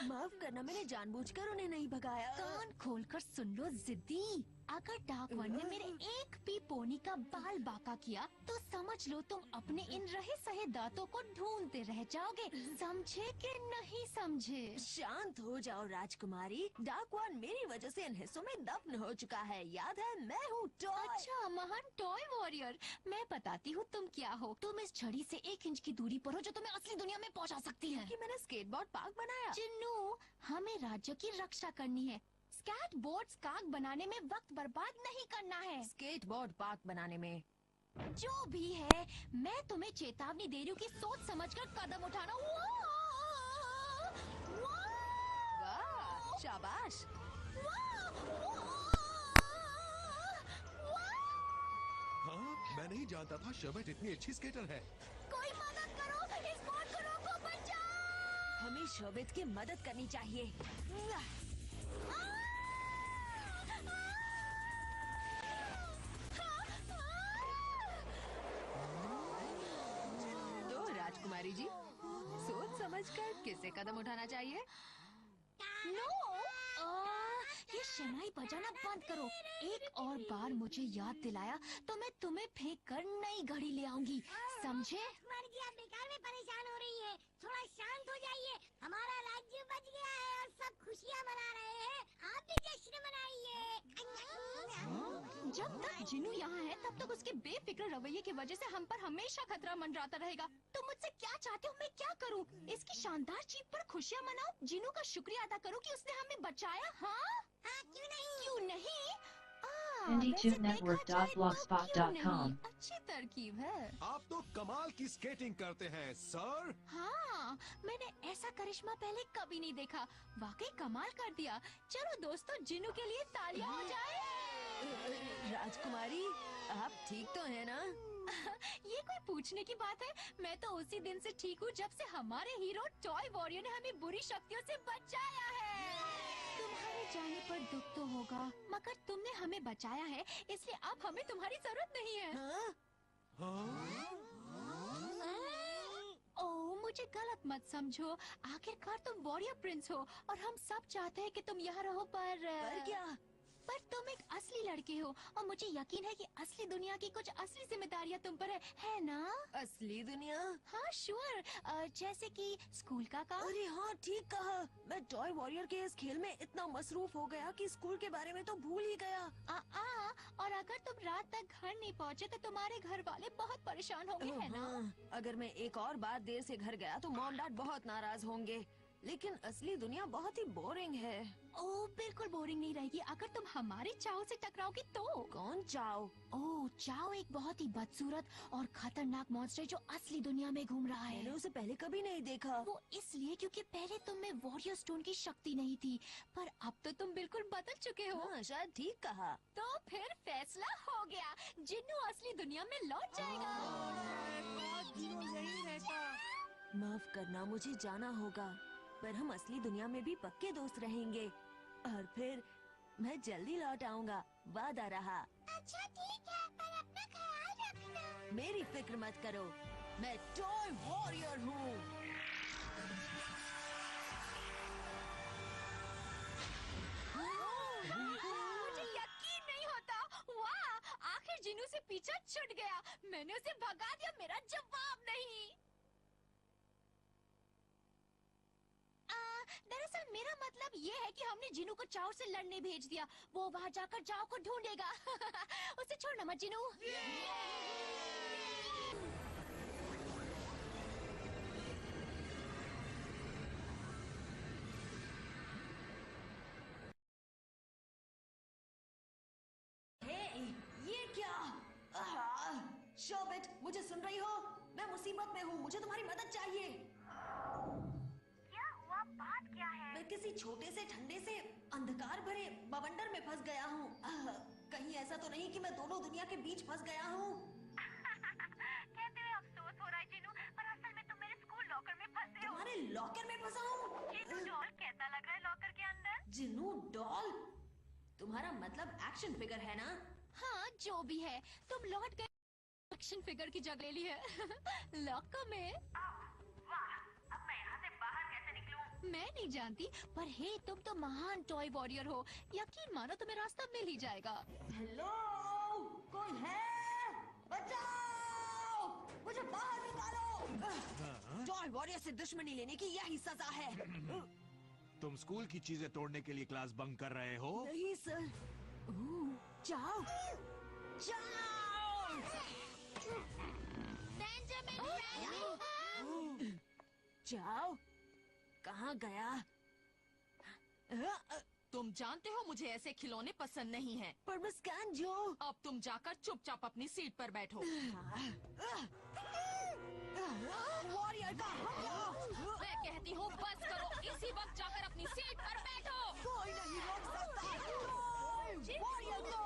माफ करना, मैंने जानबूझकर उन्हें नहीं भगाया। कान खोलकर सुन लो जिद्दी, अगर डार्क वन ने मेरे एक भी पोनी का बाल बाका किया तो समझ लो तुम अपने इन रहे सहे दांतों को ढूंढते रह जाओगे। समझे कि नहीं समझे? शांत हो जाओ राजकुमारी। डार्क वन मेरी वजह से इन हिस्सों में दफन हो चुका है। याद है, मैं हूँ टॉय। अच्छा, महान टॉय वॉरियर। मैं बताती हूँ तुम क्या हो। तुम इस छड़ी से 1 इंच की दूरी पर हो जो तुम्हें असली दुनिया में पहुँचा सकती है। कि मैंने स्केटबोर्ड पार्क बनाया। चिन्नू, हमें राज्य की रक्षा करनी है। स्केट बोर्ड स्कार्क बनाने में वक्त बर्बाद नहीं करना है। स्केटबोर्ड पार्क बनाने में जो भी है, मैं तुम्हें चेतावनी दे रही हूँ कि सोच समझकर कदम उठाना। वाह, शाबाश। हाँ, मैं नहीं जानता था शर्बट इतनी अच्छी स्केटर है। कोई मदद करो, इस बोर्ड को रोको, बचाओ। हमें शोबित की मदद करनी चाहिए। तो राजकुमारी जी, सोच समझकर किसे कदम उठाना चाहिए? नो, ये शनाई बजाना बंद करो। एक और बार मुझे याद दिलाया तो मैं तुम्हें फेंक कर नई घड़ी ले आऊंगी, समझे? राजकुमारी जी, आप बेकार में परेशान हो रही है। थोड़ा शांत हो जाइए। हमारा राज्य बच गया है और सब खुशियाँ मना रहे हैं। आप भी जश्न मनाइए। जब तक जिनू यहाँ है तब तक उसके बेफिक्र रवैये की वजह से हम पर हमेशा खतरा मंडराता रहेगा। तुम मुझसे क्या चाहते हो, मैं क्या करूँ? इसकी शानदार जीत पर खुशियाँ मनाओ, जिनू का शुक्रिया अदा करो कि उसने हमें बचाया। हाँ, क्यों नहीं? क्यों नहीं? ND2network.blogspot.com अच्छी तरकीब है। आप तो कमाल की स्केटिंग करते हैं सर। हाँ, मैंने ऐसा करिश्मा पहले कभी नहीं देखा। वाकई कमाल कर दिया। चलो दोस्तों, जिनू के लिए तालियां हो जाए। राजकुमारी, आप ठीक तो है ना? ये कोई पूछने की बात है? मैं तो उसी दिन से ठीक हूँ जब से हमारे हीरो टॉय वॉरियर ने हमें बुरी शक्तियों से बचाया है। तुम्हारे जाने पर दुख तो होगा, मगर तुमने हमें बचाया है, इसलिए अब हमें तुम्हारी जरूरत नहीं है। ओह, मुझे गलत मत समझो। आखिरकार तुम वॉरियर प्रिंस हो और हम सब चाहते हैं कि तुम यहाँ रहो, पर क्या? पर तुम एक असली लड़के हो और मुझे यकीन है कि असली दुनिया की कुछ असली जिम्मेदारियाँ तुम पर है ना? असली दुनिया? हाँ, श्योर। जैसे कि स्कूल का काम। अरे हाँ, ठीक कहा। मैं टॉय वॉरियर के इस खेल में इतना मसरूफ हो गया कि स्कूल के बारे में तो भूल ही गया। और अगर तुम रात तक घर नहीं पहुँचे तो तुम्हारे घर वाले बहुत परेशान होंगे, है ना? अगर मैं एक और बार देर से घर गया तो मॉम डैड बहुत नाराज होंगे। लेकिन असली दुनिया बहुत ही बोरिंग है। ओह, बिल्कुल बोरिंग नहीं रहेगी अगर तुम हमारे चाव से टकराओगे तो। कौन चाव? ओह, चाव एक बहुत ही बदसूरत और खतरनाक मॉन्स्टर जो असली दुनिया में घूम रहा है। मैंने उसे पहले कभी नहीं देखा। वो इसलिए क्योंकि पहले तुम में वॉरियर स्टोन की शक्ति नहीं थी, पर अब तो तुम बिल्कुल बदल चुके हो। हाँ, शायद ठीक कहा। तो फिर फैसला हो गया, जिन्नू असली दुनिया में लौट जाएगा। माफ करना, मुझे जाना होगा, पर हम असली दुनिया में भी पक्के दोस्त रहेंगे और फिर मैं जल्दी लौट आऊंगा, वादा रहा। अच्छा ठीक है, पर अपना ख्याल रखना। मेरी फिक्र मत करो, मैं टॉय वॉरियर हूँ। मुझे यकीन नहीं होता। वाह, आखिर जिन्नू से पीछा छूट गया। मैंने उसे भगा दिया, मेरा जवाब नहीं। दरअसल मेरा मतलब ये है कि हमने जिनू को चाव से लड़ने भेज दिया। वो वहाँ जाकर चाव को ढूंढेगा। उसे छोड़ना मत जिनू। ये क्या? शोबिट, मुझे सुन रही हो? मैं मुसीबत में हूँ, मुझे तुम्हारी मदद चाहिए। क्या हुआ? बात क्या है? मैं किसी छोटे से ठंडे से अंधकार भरे बवंडर में फंस गया हूँ। कहीं ऐसा तो नहीं कि मैं दोनों दुनिया के बीच फंस गया हूँ? कहते हुए अफसोस हो रहा है जिनू, पर असल में तुम मेरे स्कूल लॉकर में फंसे हो। तुम्हारे लॉकर में फंसा हूँ? जिनू डॉल कैसा लग रहा है लॉकर के अंदर? जिनू डॉल? तुम्हारा मतलब एक्शन फिगर है ना? हाँ, जो भी है, तुम लौट गए। एक्शन फिगर की जगह ले ली है। लॉकर में। वाह, अब मैं यहाँ से बाहर कैसे निकलूं? मैं नहीं जानती, पर हे तुम तो महान टॉय वॉरियर हो। यकीन मानो तुम्हें रास्ता मिल ही जाएगा। हेलो, कोई है? बचाओ! मुझे बाहर निकालो! टॉय वॉरियर से दुश्मनी लेने की यही सजा है। तुम स्कूल की चीजें तोड़ने के लिए क्लास बंक कर रहे हो? नहीं सर। जाओ, जाओ! जाओ, कहाँ गया? तुम जानते हो मुझे ऐसे खिलौने पसंद नहीं हैं। पर मिस कैंजो, अब तुम जाकर चुपचाप अपनी सीट पर बैठो। वॉरियर का हमला! मैं कहती हूँ बस करो, इसी वक्त जाकर अपनी सीट पर बैठो। कोई नहीं रोक सकता। वॉरियर को!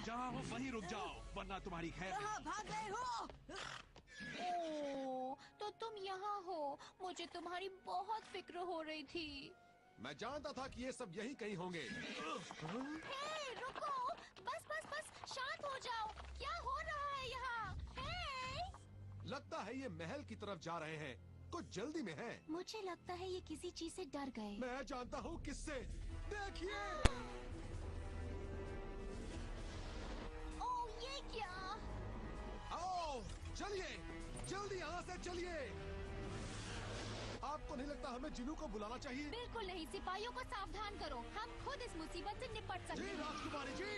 जहाँ हो वहीं रुक जाओ, वरना तुम्हारी खैर नहीं। कहाँ भाग गए हो? ओह, तो तुम यहाँ हो। मुझे तुम्हारी बहुत फिक्र हो रही थी। मैं जानता था कि ये सब यहीं कहीं होंगे। हे, रुको! बस बस बस, शांत हो जाओ। क्या हो रहा है यहाँ? हे! लगता है ये महल की तरफ जा रहे हैं। कुछ जल्दी में है। मुझे लगता है ये किसी चीज से डर गए। मैं जानता हूँ किससे। देखिए। ओह, ये क्या? आओ, चलिए, जल्दी यहाँ से चलिए। आपको नहीं लगता हमें जिनू को बुलाना चाहिए? बिल्कुल नहीं, सिपाहियों को सावधान करो। हम खुद इस मुसीबत से निपट सकते जी हैं। राजकुमारी जी।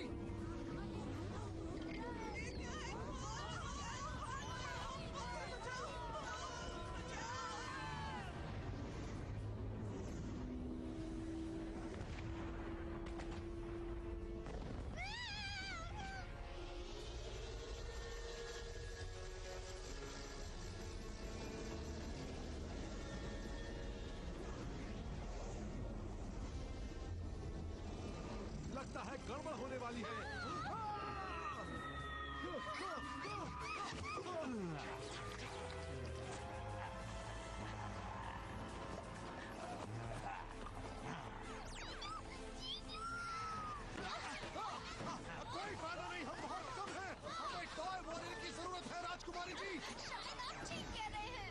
लगता है गड़बड़ होने वाली है। कोई फायदा नहीं, हम बहुत कम हैं। हमें टॉय वॉरियर की जरूरत है राजकुमारी जी। शायद आप ठीक कह रहे हैं।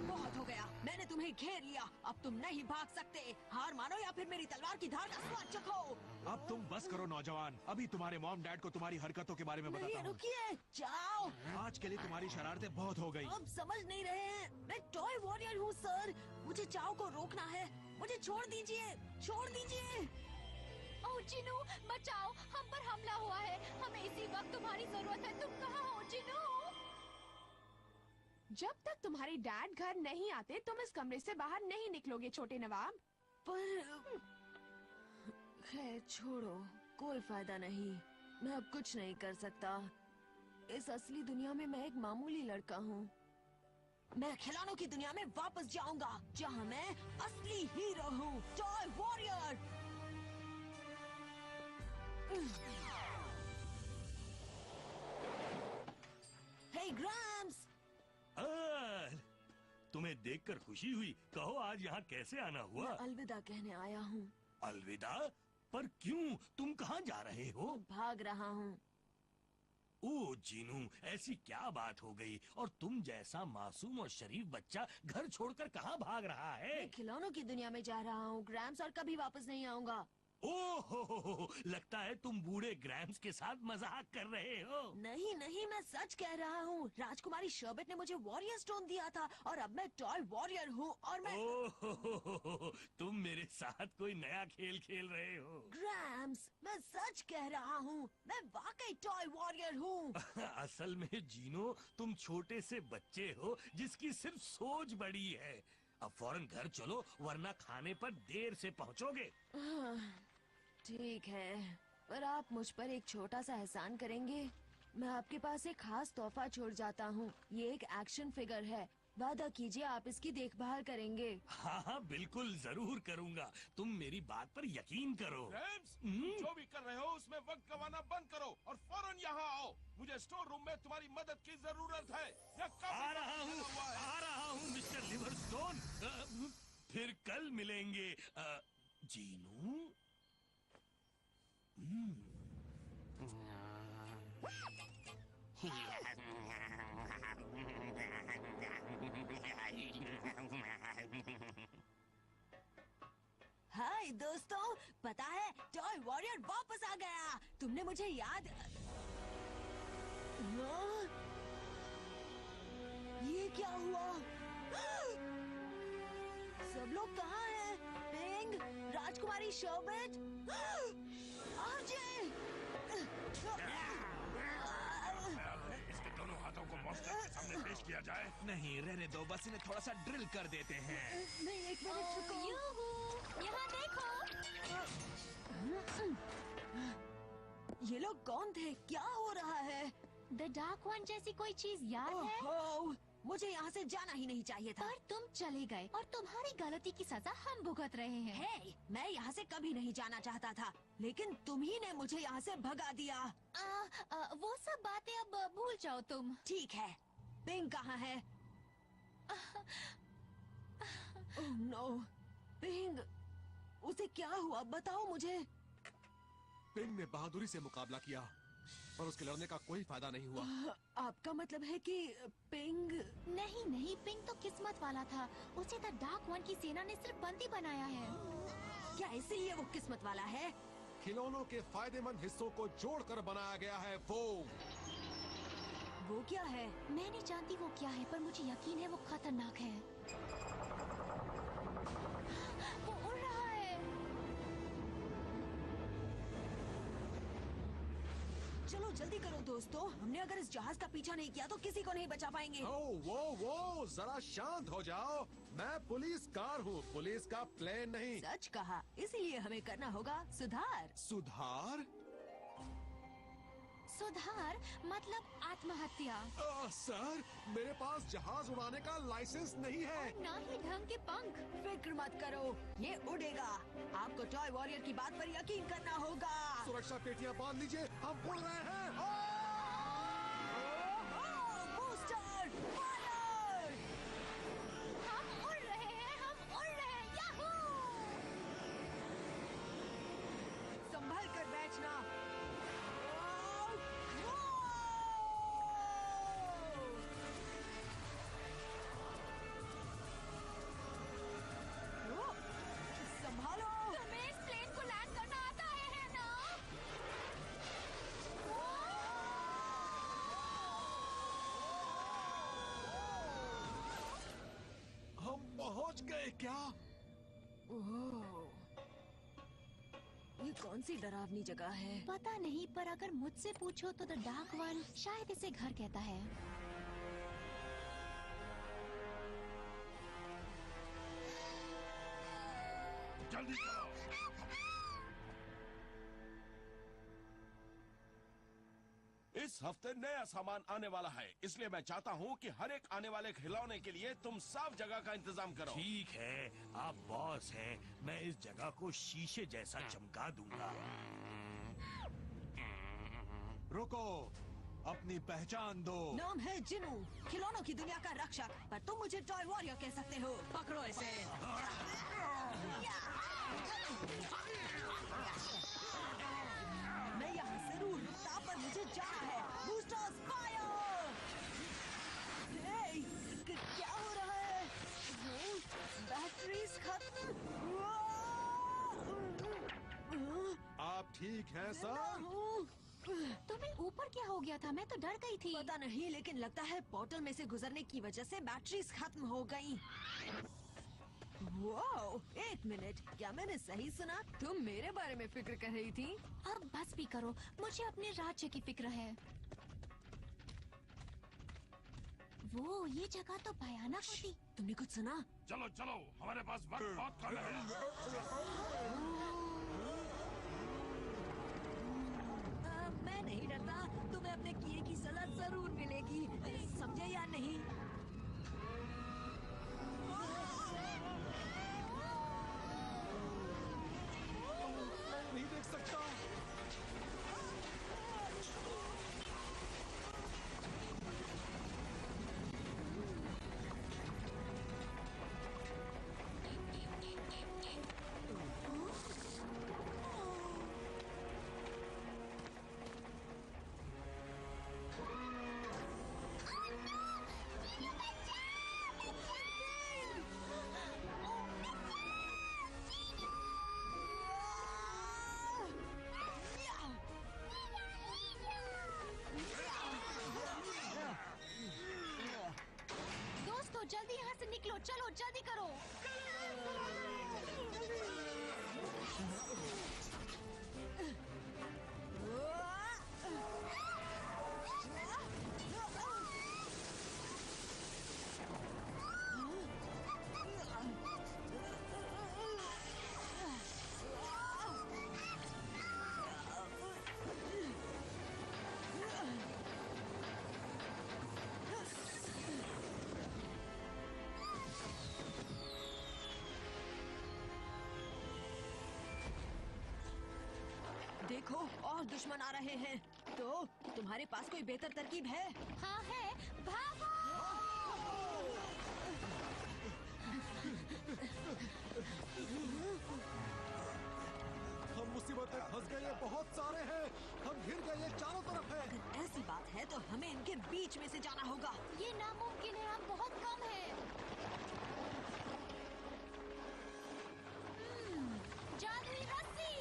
बहुत हो गया, मैंने तुम्हें घेर लिया। अब तुम नहीं भाग सकते। हार मानो या फिर मेरी तलवार की धार का स्वाद चखो। अब तुम बस करो नौजवान। अभी तुम्हारे मॉम डैड को तुम्हारी हरकतों के बारे में नहीं, बताता हूँ। रुकिए, जाओ। आज के लिए तुम्हारी शरारतें बहुत हो गई। अब समझ नहीं रहे हैं। मैं टॉय वॉरियर हूँ सर। मुझे चाओ को रोकना है। मुझे छोड़ दीजिए, छोड़ दीजिए। ओह जिनू, बचाओ! हम पर हमला हुआ है। हमें इसी वक्त तुम्हारी जरूरत है। तुम कहाँ हो जिनू? जब तक तुम्हारे डैड घर नहीं आते तुम इस कमरे से बाहर नहीं निकलोगे छोटे नवाब। पर खैर छोड़ो, कोई फायदा नहीं। मैं अब कुछ नहीं कर सकता। इस असली दुनिया में मैं एक मामूली लड़का हूँ। मैं खिलौनों की दुनिया में वापस जाऊंगा, जहाँ मैं असली हीरो हूँ, टॉय वॉरियर। हे ग्राम्स! तुम्हें देखकर खुशी हुई। कहो आज यहाँ कैसे आना हुआ? मैं अलविदा कहने आया हूँ। अलविदा? पर क्यों? तुम कहाँ जा रहे हो? भाग रहा हूँ। ओह जीनू, ऐसी क्या बात हो गई? और तुम जैसा मासूम और शरीफ बच्चा घर छोड़कर कहाँ भाग रहा है? मैं खिलौनों की दुनिया में जा रहा हूँ ग्राम्स, और कभी वापस नहीं आऊंगा। ओह, लगता है तुम बूढ़े ग्रैम्स के साथ मजाक कर रहे हो। नहीं नहीं, मैं सच कह रहा हूँ। राजकुमारी शर्बत ने मुझे वॉरियर स्टोन दिया था, और अब मैं टॉय वॉरियर हूँ। और मैं ओह, तुम मेरे साथ कोई नया खेल खेल रहे हो। ग्रैम्स, मैं सच कह रहा हूँ। मैं वाकई टॉय वॉरियर हूँ। असल में जीनो, तुम छोटे से बच्चे हो जिसकी सिर्फ सोच बड़ी है। अब फौरन घर चलो, वरना खाने पर देर से पहुँचोगे। ठीक है, पर आप मुझ पर एक छोटा सा एहसान करेंगे? मैं आपके पास एक खास तोहफा छोड़ जाता हूँ। ये एक एक्शन फिगर है। वादा कीजिए आप इसकी देखभाल करेंगे। हाँ हाँ, बिल्कुल जरूर करूँगा। तुम मेरी बात पर यकीन करो। रैम्स, जो भी कर रहे हो उसमें वक्त गवाना बंद करो और फौरन यहाँ आओ। मुझे स्टोर रूम में तुम्हारी मदद की जरूरत है। आ रहा हूँ मिस्टर लिवरस्टोन। फिर कल मिलेंगे। जीनू, हाय दोस्तों, पता है टॉय वॉरियर वापस आ गया। तुमने मुझे याद हाँ? ये क्या हुआ? सब लोग कहाँ हैं? पिंग, राजकुमारी शर्बत, आरजे। इसके दोनों हाथों को मॉन्स्टर के सामने पेश किया जाए। नहीं, रहने दो, बस इन्हें थोड़ा सा ड्रिल कर देते हैं। नहीं, एक मिनट रुको। यहाँ देखो। ये लोग कौन थे? क्या हो रहा है? द डार्क वन जैसी कोई चीज याद है? ओह, मुझे यहाँ से जाना ही नहीं चाहिए था। पर तुम चले गए और तुम्हारी गलती की सजा हम भुगत रहे हैं। हे, मैं यहाँ से कभी नहीं जाना चाहता था, लेकिन तुम ही ने मुझे यहाँ से भगा दिया। वो सब बातें अब भूल जाओ तुम। ठीक है, पिंग कहाँ है? ओह नो, पिंग, उसे क्या हुआ? बताओ मुझे। पिंग ने बहादुरी से मुकाबला किया, पर उसके लड़ने का कोई फायदा नहीं हुआ। आपका मतलब है कि पिंग? नहीं, पिंग तो किस्मत वाला था। उसे द डार्क वन की सेना ने सिर्फ बंदी बनाया है। क्या इसीलिए वो किस्मत वाला है? खिलौनों के फायदेमंद हिस्सों को जोड़कर बनाया गया है वो क्या है? मैं नहीं जानती वो क्या है, पर मुझे यकीन है वो खतरनाक है। वो उड़ रहा है। चलो जल्दी करो दोस्तों, हमने अगर इस जहाज का पीछा नहीं किया तो किसी को नहीं बचा पाएंगे। वो जरा शांत हो जाओ। मैं पुलिस कार हूँ, पुलिस का प्लेन नहीं। सच कहा, इसीलिए हमें करना होगा सुधार। सुधार? सुधार मतलब आत्महत्या। सर, मेरे पास जहाज उड़ाने का लाइसेंस नहीं है। और ना ही ढंग के पंख। फिक्र मत करो, ये उड़ेगा। आपको टॉय वॉरियर की बात पर यकीन करना होगा। सुरक्षा पेटियां बांध लीजिए, हम उड़ रहे हैं। Booster fire! हम उड़ रहे हैं, याहू! संभल कर बैठना। संभालो। तुम्हें इस प्लेन को लैंड करना आता है ना? हम पहुंच गए क्या? ये कौन सी डरावनी जगह है? पता नहीं, पर अगर मुझसे पूछो तो द डार्क वन शायद इसे घर कहता है। जल्दी करो। इस हफ्ते नया सामान आने वाला है, इसलिए मैं चाहता हूँ कि हर एक आने वाले खिलौने के लिए तुम साफ जगह का इंतजाम करो। ठीक है, आप बॉस हैं, मैं इस जगह को शीशे जैसा चमका दूंगा। रुको, अपनी पहचान दो। नाम है जिनू, खिलौनों की दुनिया का रक्षक, पर तुम मुझे टॉय वॉरियर कह सकते हो। पकड़ो इसे। मैं यहाँ जरूर रुकता, पर मुझे जाना है। Boosters fire! क्या हो रहा है? बैटरीज खत्म। आप ठीक हैं सर? तुम्हें ऊपर क्या हो गया था? मैं तो डर गई थी। पता नहीं, लेकिन लगता है पोर्टल में से गुजरने की वजह से बैटरीज खत्म हो गई। वाओ, एक मिनट, क्या मैंने सही सुना? तुम मेरे बारे में फिक्र कर रही थी? अब बस भी करो, मुझे अपने राज्य की फिक्र है। वो ये जगह तो भयानक होती। तुमने कुछ सुना? चलो चलो, हमारे पास वक्त बहुत कम है। मैं नहीं डरता, तुम्हें अपने किए की सजा जरूर मिलेगी, समझे या नहीं? नहीं देख सकता। देखो और दुश्मन आ रहे हैं। तो तुम्हारे पास कोई बेहतर तरकीब है? हाँ है, भागो! हम मुसीबत में फंस गए, ये बहुत सारे हैं। हम घिर गए, ये चारों तरफ है। अगर ऐसी बात है तो हमें इनके बीच में से जाना होगा। ये नामुमकिन है, हम बहुत कम हैं। जादुई रस्सी!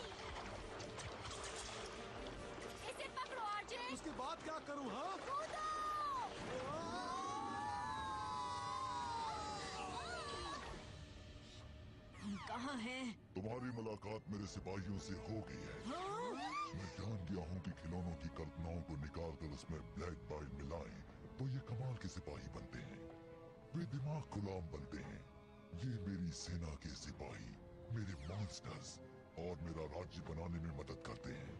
इसे पकड़ो आरजे। उसके बाद क्या करूं? हाँ, कूदो! हम कहाँ हैं? तुम्हारी मुलाकात मेरे सिपाहियों से हो गई है। मैं जान गया हूँ कि खिलौनों की कल्पनाओं को निकाल कर उसमें ब्लैक बाइल मिलाएं तो ये कमाल के सिपाही बनते हैं। वे दिमाग गुलाम बनते हैं। ये मेरी सेना के सिपाही, मेरे मॉन्स्टर्स और मेरा राज्य बनाने में मदद करते हैं।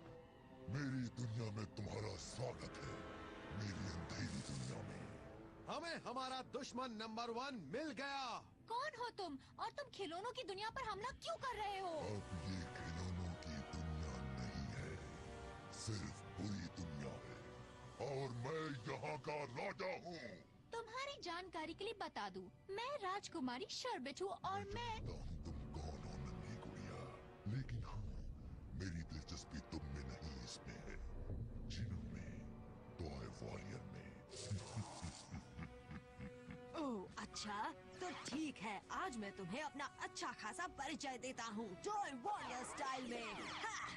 मेरी दुनिया में तुम्हारा स्वागत है, मेरी अंधेरी दुनिया में। हमें हमारा दुश्मन नंबर 1 मिल गया। कौन हो तुम और तुम खिलौनों की दुनिया पर हमला क्यों कर रहे हो? अब ये खिलौनों की दुनिया नहीं है, सिर्फ बुरी दुनिया है और मैं यहाँ का राजा हूँ। तुम्हारी जानकारी के लिए बता दूं, मैं राजकुमारी शर्बेट हूँ और मैं जानता हूँ तुम कौन हो नन्ही गुड़िया, लेकिन हाँ, मेरी दिलचस्पी तुम में नहीं इसमें है, जिनों में, टॉय वॉरियर में। ओह अच्छा, तो ठीक है, आज मैं तुम्हें अपना अच्छा खासा परिचय देता हूँ, टॉय वॉरियर स्टाइल में। हाँ।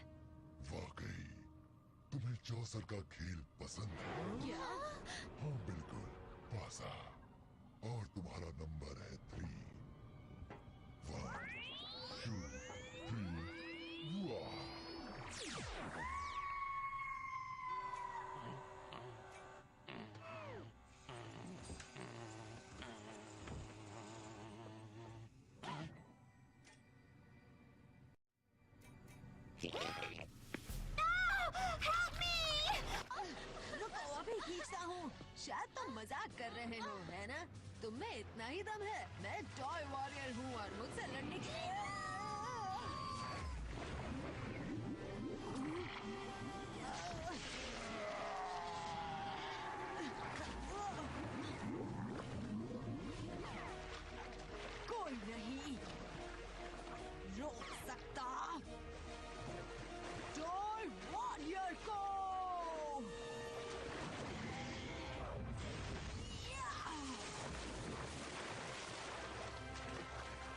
वाकई तुम्हें चौसर का खेल पसंद है? क्या? हाँ बिल्कुल, पासा। और तुम्हारा नंबर है 3। 1 2 3 वाह! रुको, अभी खींचता हूँ। शायद तुम मजाक कर रहे हो, है ना? तुम में इतना ही दम है? मैं टॉय वॉरियर हूँ और मुझसे लड़ने के लिए कोई नहीं रोक सकता टॉय वॉरियर को।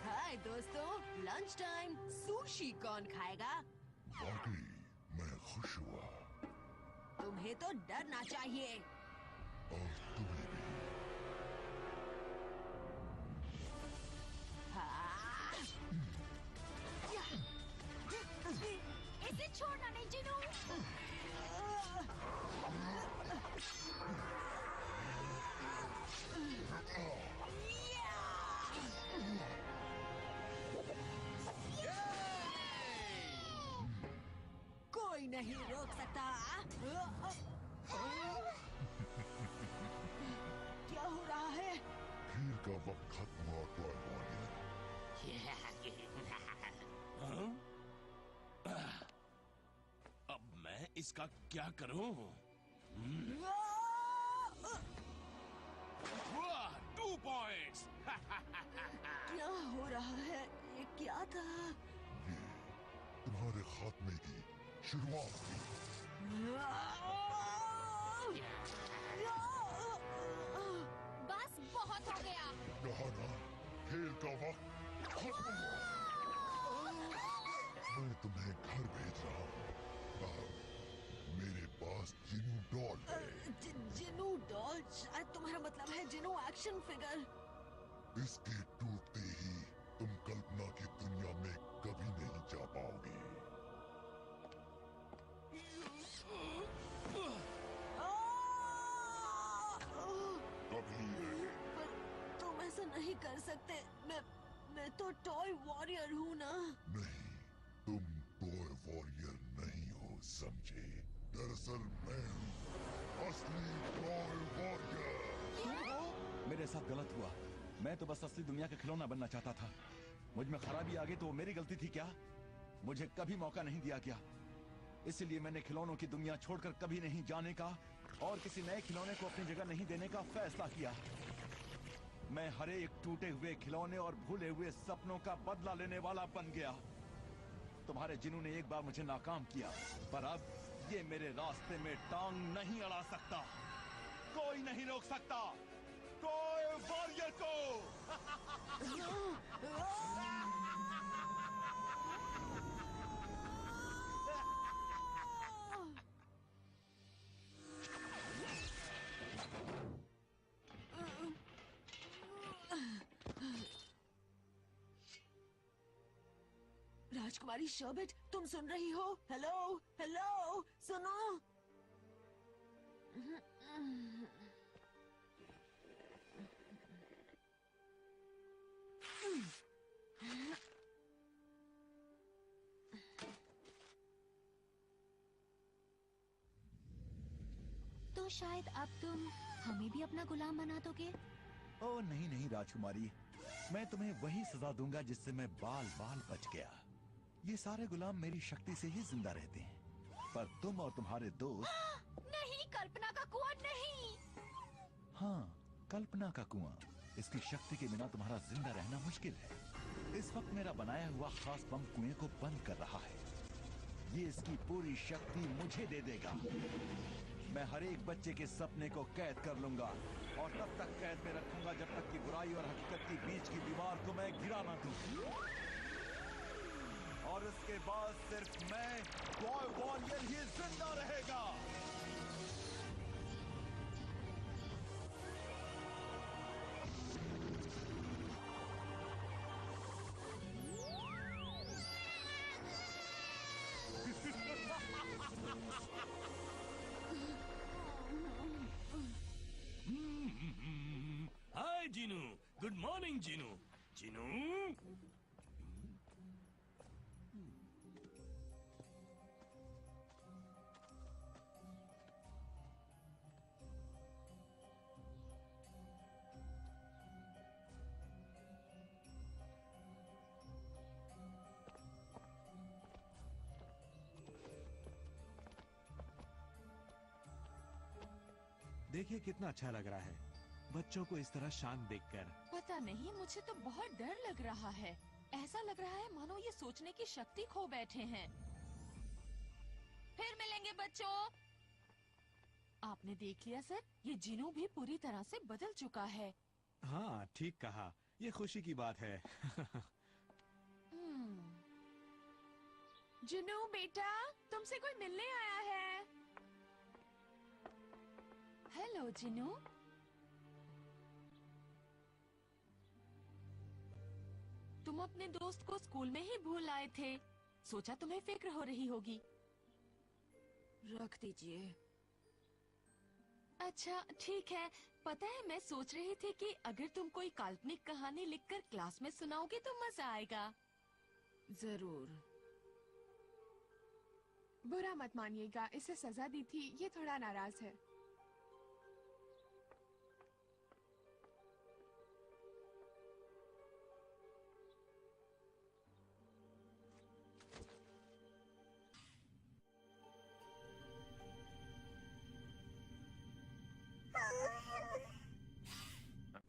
हाय दोस्तों, लंच टाइम। सुशी कौन खाएगा? वाकई मैं खुश हुआ। तुम्हें तो डरना चाहिए। और तुम्हें भी। हाँ। इसे छोड़ना नहीं जिनू। कोई नहीं रोक सकता। क्या हो रहा है? खेल का वक्त खत्म हुआ टॉय वॉरियर। अब मैं इसका क्या करूं? 2 पॉइंट्स। क्या हो रहा है? ये क्या था? ये तुम्हारे खात्मे की शुरुआत थी। बस बहुत हो गया। कहा ना, खेल का वक्त खत्म हुआ। मैं तुम्हें घर भेज रहा हूँ। मेरे पास जिनू डॉल है। जिनू डॉल? शायद तुम्हारा मतलब है जिनू एक्शन फिगर। इसके टूटते ही तुम कल्पना की दुनिया में कभी नहीं जा पाओगे। कभी नहीं। पर तुम ऐसा नहीं कर सकते। मैं तो टॉय वॉरियर हूँ ना। नहीं, तुम टॉय वॉरियर नहीं हो, समझे? दरअसल मैं हूँ असली टॉय वॉरियर। मेरे साथ गलत हुआ। मैं तो बस असली दुनिया का खिलौना बनना चाहता था। मुझ में खराबी आ गई तो वो मेरी गलती थी क्या? मुझे कभी मौका नहीं दिया गया। इसीलिए मैंने खिलौनों की दुनिया छोड़कर कभी नहीं जाने का और किसी नए खिलौने को अपनी जगह नहीं देने का फैसला किया। मैं हर एक टूटे हुए खिलौने और भूले हुए सपनों का बदला लेने वाला बन गया। तुम्हारे जिन्हों ने एक बार मुझे नाकाम किया, पर अब ये मेरे रास्ते में टांग नहीं अड़ा सकता। कोई नहीं रोक सकता कोई वॉरियर को। राजकुमारी शर्बट, तुम सुन रही हो? हेलो हेलो, सुनो। तो शायद अब तुम हमें भी अपना गुलाम बना दोगे? ओ नहीं नहीं राजकुमारी, मैं तुम्हें वही सजा दूंगा जिससे मैं बाल बाल बच गया। ये सारे गुलाम मेरी शक्ति से ही जिंदा रहते हैं, पर तुम और तुम्हारे दोस्त। नहीं, कल्पना का कुआं नहीं। हाँ, कल्पना का कुआं। इसकी शक्ति के बिना तुम्हारा जिंदा रहना मुश्किल है। इस वक्त मेरा बनाया हुआ खास बम कुएं को बंद कर रहा है। ये इसकी पूरी शक्ति मुझे दे देगा। मैं हर एक बच्चे के सपने को कैद कर लूंगा और तब तक कैद में रखूंगा जब तक कि बुराई और हकीकत के बीच की दीवार को मैं गिरा ना दूं। और उसके बाद सिर्फ मैं, बॉय वॉरियर, ही जिंदा रहेगा। हाय जीनू, गुड मॉर्निंग जीनू। जीनू, देखिए कितना अच्छा लग रहा है बच्चों को इस तरह शांत देखकर। पता नहीं, मुझे तो बहुत डर लग रहा है। ऐसा लग रहा है मानो ये सोचने की शक्ति खो बैठे हैं। फिर मिलेंगे बच्चों। आपने देख लिया सर, ये जिनू भी पूरी तरह से बदल चुका है। हाँ ठीक कहा, ये खुशी की बात है। जिनू बेटा, तुमसे कोई मिलने आया है। हेलो जिनू। तुम अपने दोस्त को स्कूल में ही भूल आए थे। सोचा तुम्हें फिक्र हो रही होगी। रख दीजिए। अच्छा ठीक है। पता है, मैं सोच रही थी कि अगर तुम कोई काल्पनिक कहानी लिखकर क्लास में सुनाओगे तो मजा आएगा। जरूर। बुरा मत मानिएगा, इसे सजा दी थी, ये थोड़ा नाराज है।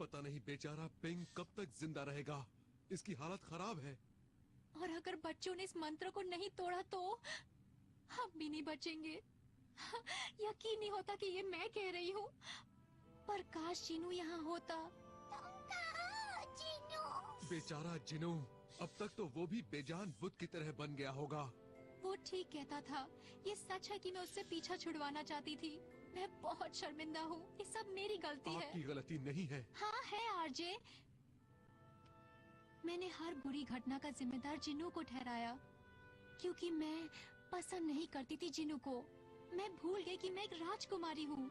पता नहीं बेचारा पिंक कब तक जिंदा रहेगा। इसकी हालत खराब है। और अगर बच्चों ने इस मंत्र को नहीं तोड़ा तो हम भी नहीं बचेंगे। यकीन नहीं होता कि ये मैं कह रही हूँ, पर काश जिनू यहाँ होता। बेचारा जिनू, अब तक तो वो भी बेजान बुत की तरह बन गया होगा। वो ठीक कहता था। ये सच है कि मैं उससे पीछा छुड़वाना चाहती थी। मैं बहुत शर्मिंदा हूँ। ये सब मेरी गलती है। आपकी गलती नहीं है। हाँ है आरजे। मैंने हर बुरी घटना का जिम्मेदार जिनू को ठहराया, क्योंकि मैं पसंद नहीं करती थी जिनू को। मैं भूल गई कि मैं एक राजकुमारी हूँ,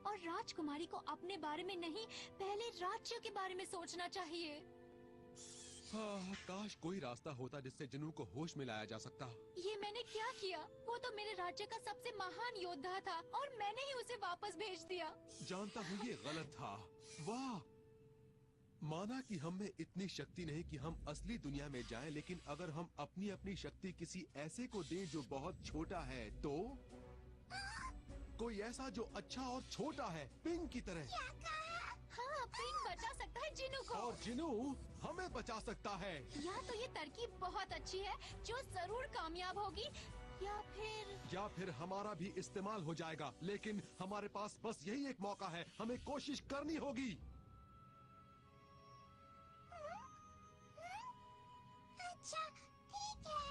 और राजकुमारी को अपने बारे में नहीं, पहले राज्य के बारे में सोचना चाहिए। हाँ, काश कोई रास्ता होता जिससे जिनू को होश में लाया जा सकता। ये मैंने क्या किया? वो तो मेरे राज्य का सबसे महान योद्धा था और मैंने ही उसे वापस भेज दिया। जानता हूँ ये गलत था। वाह, माना कि हम में इतनी शक्ति नहीं कि हम असली दुनिया में जाएं, लेकिन अगर हम अपनी अपनी शक्ति किसी ऐसे को दें जो बहुत छोटा है, तो कोई ऐसा जो अच्छा और छोटा है, पिंग की तरह। हाँ, पिंग बचा सकता है जिनू को। और जिनू हमें बचा सकता है। या तो ये तरकीब बहुत अच्छी है जो जरूर कामयाब होगी, या फिर हमारा भी इस्तेमाल हो जाएगा। लेकिन हमारे पास बस यही एक मौका है, हमें कोशिश करनी होगी। अच्छा, ठीक है।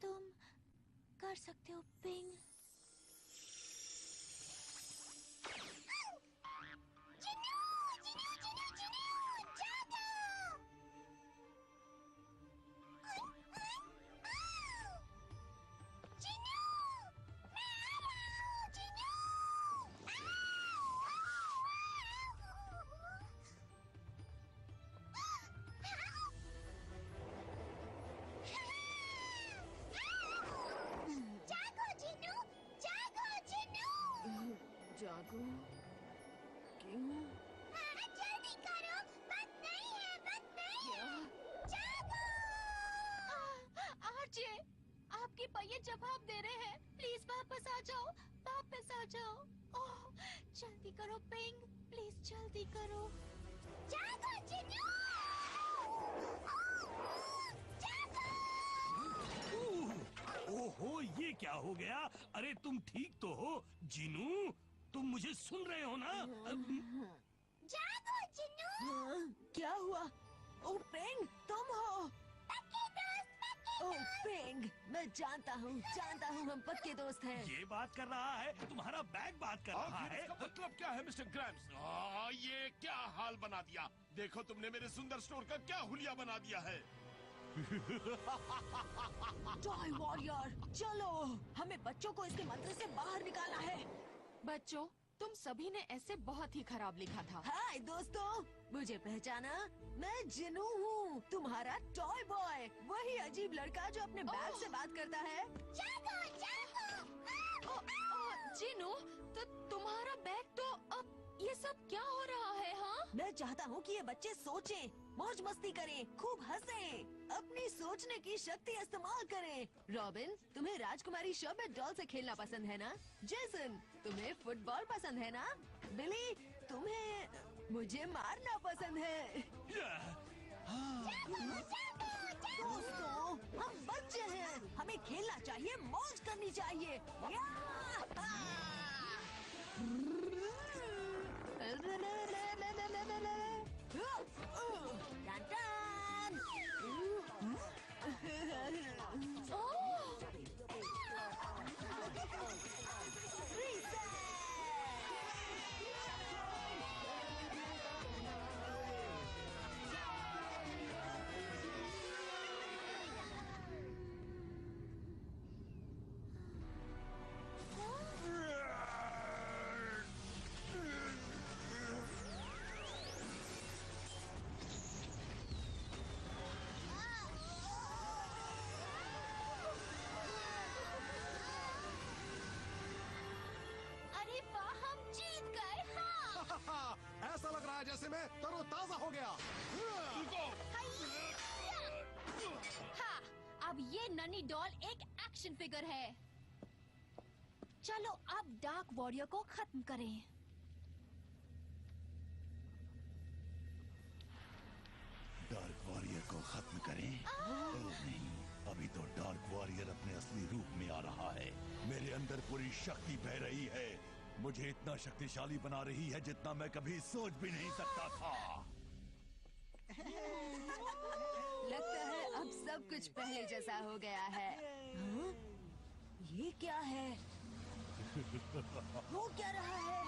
तुम कर सकते हो पिंग। जागो क्यों? जल्दी करो, बस नहीं है, बस नहीं है। जागो! आरजे, आपके पहिए जवाब दे रहे हैं। प्लीज वापस आ जाओ, वापस आ जाओ। ओह, जल्दी करो पिंग, प्लीज जल्दी करो। जागो जिनू! ओहो, ये क्या हो गया? अरे तुम ठीक तो हो जिनू? तुम मुझे सुन रहे हो ना? जागो जिनू! क्या हुआ? ओ पिंग, तुम हो? ओ पिंग, मैं जानता हूँ हम पक्के दोस्त हैं। ये बात कर रहा है, तुम्हारा बैग बात कर रहा है। इसका मतलब क्या है मिस्टर ग्रैम्स? ये क्या हाल बना दिया? देखो तुमने मेरे सुंदर स्टोर का क्या हुलिया बना दिया है। टॉय वॉरियर, चलो, हमें बच्चों को इसके मंत्र से बाहर निकालना है। बच्चों, तुम सभी ने ऐसे बहुत ही खराब लिखा था। हाय दोस्तों, मुझे पहचाना? मैं जिनू हूँ, तुम्हारा टॉय बॉय, वही अजीब लड़का जो अपने बैग से बात करता है। जागो, जागो! जिनू, तो तुम्हारा बैग तो अब ये सब क्या हो रहा है? हाँ, मैं चाहता हूँ कि ये बच्चे सोचें, मौज मस्ती करें, खूब हंसें, अपनी सोचने की शक्ति इस्तेमाल करें। रॉबिन, तुम्हें राजकुमारी शर्बट डॉल से खेलना पसंद है ना? जेसन, तुम्हें फुटबॉल पसंद है ना? बिली, तुम्हें मुझे मारना पसंद है। दोस्तों, हम बच्चे हैं, हमें खेलना चाहिए, मौज करनी चाहिए। ऐसा लग रहा है जैसे मैं तरोताजा हो गया। हाँ, अब ये नन्ही डॉल एक एक्शन फिगर है। चलो अब डार्क वॉरियर को खत्म करें। डार्क वॉरियर को खत्म करें? ओह नहीं, अभी तो डार्क वॉरियर अपने असली रूप में आ रहा है। मेरे अंदर पूरी शक्ति बह रही है, मुझे इतना शक्तिशाली बना रही है जितना मैं कभी सोच भी नहीं सकता था। लगता है अब सब कुछ पहले जैसा हो गया है। हाँ? ये क्या है? वो क्या रहा है?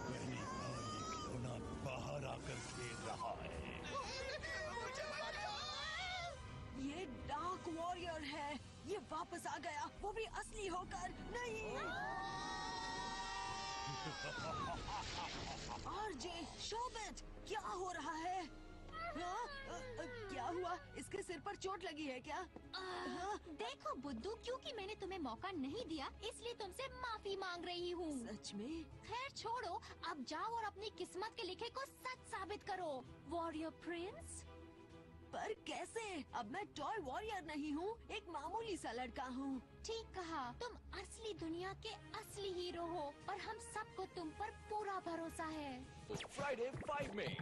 पहली बार ये खिलौना बाहर आकर खेल रहा है। ये डार्क वॉरियर है, ये वापस आ गया, वो भी असली होकर। नहीं, आरजे, शोबिट, क्या हो रहा है? हाँ? क्या हुआ? इसके सिर पर चोट लगी है क्या? देखो बुद्धू, क्योंकि मैंने तुम्हें मौका नहीं दिया इसलिए तुमसे माफी मांग रही हूँ। सच में? खैर छोड़ो, अब जाओ और अपनी किस्मत के लिखे को सच साबित करो, वॉरियर प्रिंस। पर कैसे? अब मैं टॉय वॉरियर नहीं हूँ, एक मामूली सा लड़का हूँ। ठीक कहा, तुम असली दुनिया के असली हीरो हो और हम सबको तुम पर पूरा भरोसा है। फ्राइडे 5 में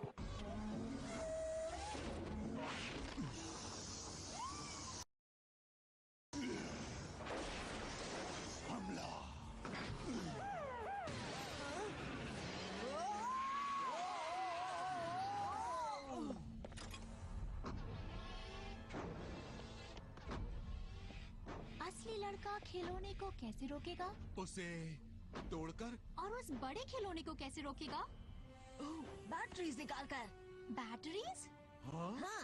असली लड़का खिलौने को कैसे रोकेगा? उसे तोड़कर। और उस बड़े खिलौने को कैसे रोकेगा? बैटरीज निकाल कर। बैटरीज? हाँ,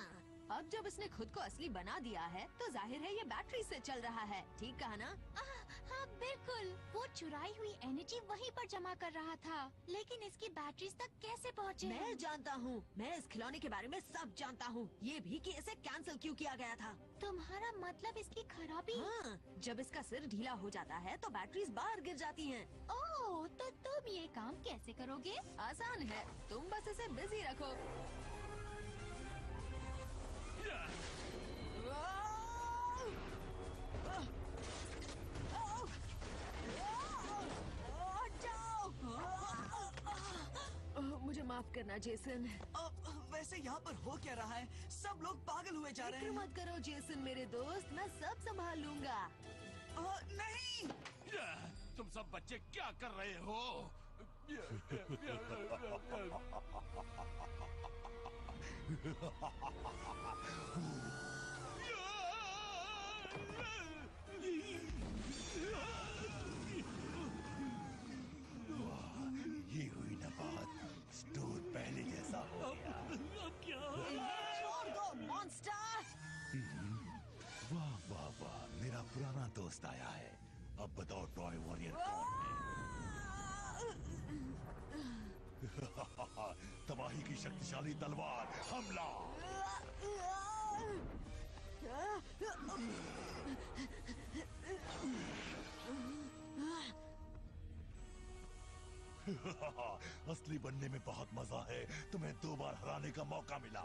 अब जब इसने खुद को असली बना दिया है तो जाहिर है ये बैटरी से चल रहा है। ठीक कहा ना? हाँ बिल्कुल, वो चुराई हुई एनर्जी वहीं पर जमा कर रहा था, लेकिन इसकी बैटरीज तक कैसे पहुँचे? मैं जानता हूँ, मैं इस खिलौने के बारे में सब जानता हूँ, ये भी कि इसे कैंसिल क्यों किया गया था। तुम्हारा मतलब इसकी खराबी? हाँ, जब इसका सिर ढीला हो जाता है तो बैटरीज बाहर गिर जाती हैं। ओह, तो तुम ये काम कैसे करोगे? आसान है, तुम बस इसे बिजी रखो। मुझे माफ करना जेसन। वैसे यहाँ पर हो क्या रहा है? सब लोग पागल हुए जा रहे हैं। मत करो जेसन मेरे दोस्त, मैं सब संभाल लूंगा। नहीं! तुम सब बच्चे क्या कर रहे हो? ये हुई ना बात, स्टोर पहले जैसा हो गया। छोड़ दो मॉन्स्टर! वाह वाह वाह, मेरा पुराना दोस्त आया है। अब बताओ टॉय वॉरियर कौन है? तबाही की शक्तिशाली तलवार, हमला! असली बनने में बहुत मजा है। तुम्हें 2 बार हराने का मौका मिला,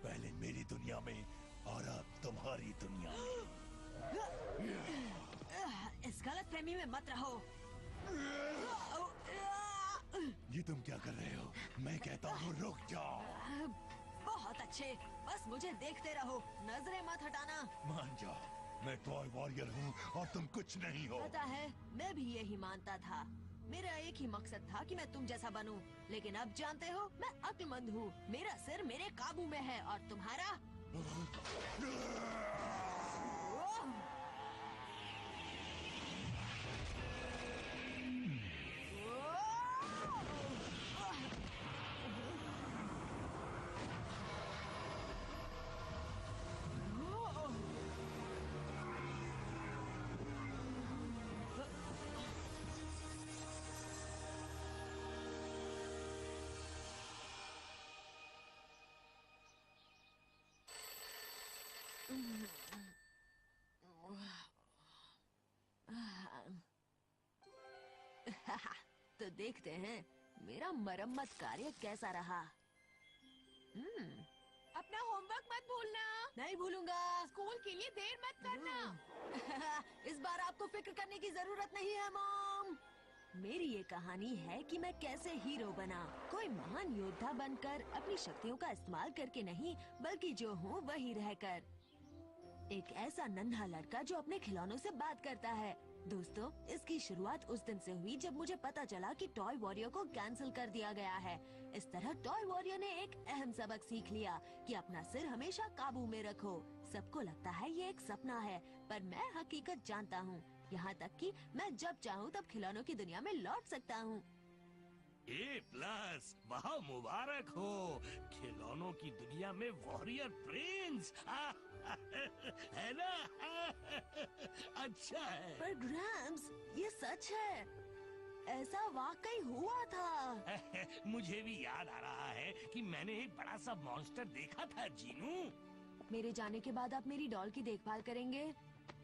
पहले मेरी दुनिया में और अब तुम्हारी दुनिया में। इस गलत फहमी में मत रहो। ये तुम क्या कर रहे हो? मैं कहता हूँ रुक जाओ। बहुत अच्छे, बस मुझे देखते रहो, नजरें मत हटाना। मान जाओ, मैं टॉय वॉरियर हूँ और तुम कुछ नहीं हो। पता है, मैं भी यही मानता था। मेरा एक ही मकसद था कि मैं तुम जैसा बनूं, लेकिन अब जानते हो मैं अक्लमंद हूँ। मेरा सिर मेरे काबू में है और तुम्हारा तो देखते हैं मेरा मरम्मत कार्य कैसा रहा। अपना होमवर्क मत भूलना। नहीं भूलूंगा। स्कूल के लिए देर मत करना। इस बार आपको फिक्र करने की जरूरत नहीं है मॉम। मेरी ये कहानी है कि मैं कैसे हीरो बना, कोई महान योद्धा बनकर, अपनी शक्तियों का इस्तेमाल करके नहीं, बल्कि जो हूँ वही रहकर। एक ऐसा नन्हा लड़का जो अपने खिलौनों से बात करता है। दोस्तों, इसकी शुरुआत उस दिन से हुई जब मुझे पता चला कि टॉय वॉरियर को कैंसिल कर दिया गया है। इस तरह टॉय वॉरियर ने एक अहम सबक सीख लिया कि अपना सिर हमेशा काबू में रखो। सबको लगता है ये एक सपना है, पर मैं हकीकत जानता हूँ। यहाँ तक कि मैं जब चाहूँ तब खिलौनों की दुनिया में लौट सकता हूँ। A+, वहाँ मुबारक हो, खिलौनों की दुनिया में वॉरियर प्रिंस। है ना? अच्छा है। पर ग्रैम्स, ये सच है। ऐसा वाकई हुआ था। मुझे भी याद आ रहा है कि मैंने एक बड़ा सा मॉन्स्टर देखा था जीनू। मेरे जाने के बाद आप मेरी डॉल की देखभाल करेंगे?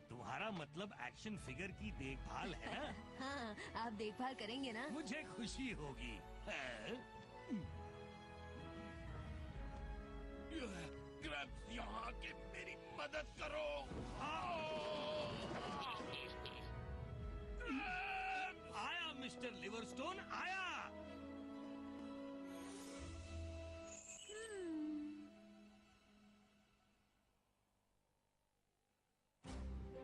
तुम्हारा मतलब एक्शन फिगर की देखभाल है ना? हाँ, आप देखभाल करेंगे ना? मुझे खुशी होगी। ग्रैब्स, यहाँ आके मेरी मदद करो। आया मिस्टर लिवरस्टोन, आया।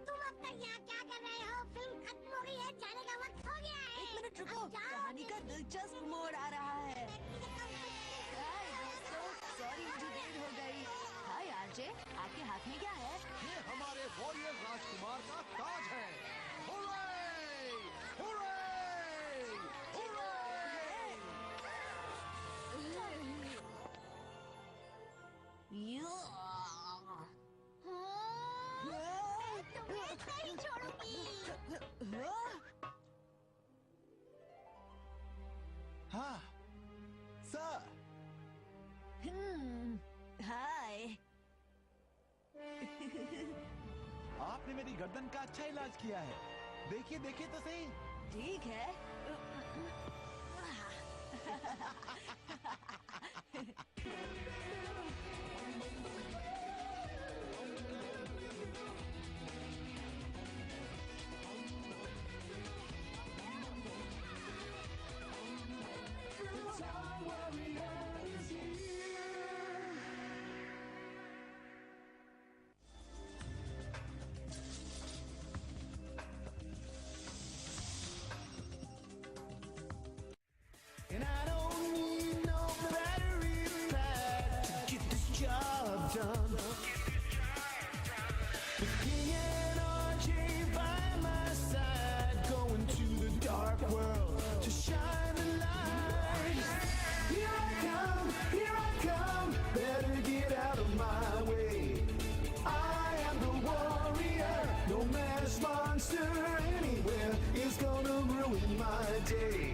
तुम अब तक यहाँ क्या कर रहे हो? फिल्म खत्म हो गई है, जाने का वक्त हो गया है। 1 मिनट रुको, अब जाओ। कहानी का दिलचस्प मोड़ आ रहा है। हाय दोस्तों, सॉरी मुझे देर हो गई। हाय आरजे, आपके हाथ में क्या है? ये हमारे वॉरियर राजकुमार का ताज है। हुर्रे! हुर्रे! हुर्रे! तुम्हें नहीं छोड़ूंगी। हाँ सर। हाय। आपने मेरी गर्दन का अच्छा इलाज किया है। देखिए देखिए तो सही। ठीक है। And I don't need no battery pack to get this job done. With King and RJ by my side, going to the dark world to shine the light. Here I come, better get out of my way. I am the warrior, no mass monster anywhere is gonna ruin my day.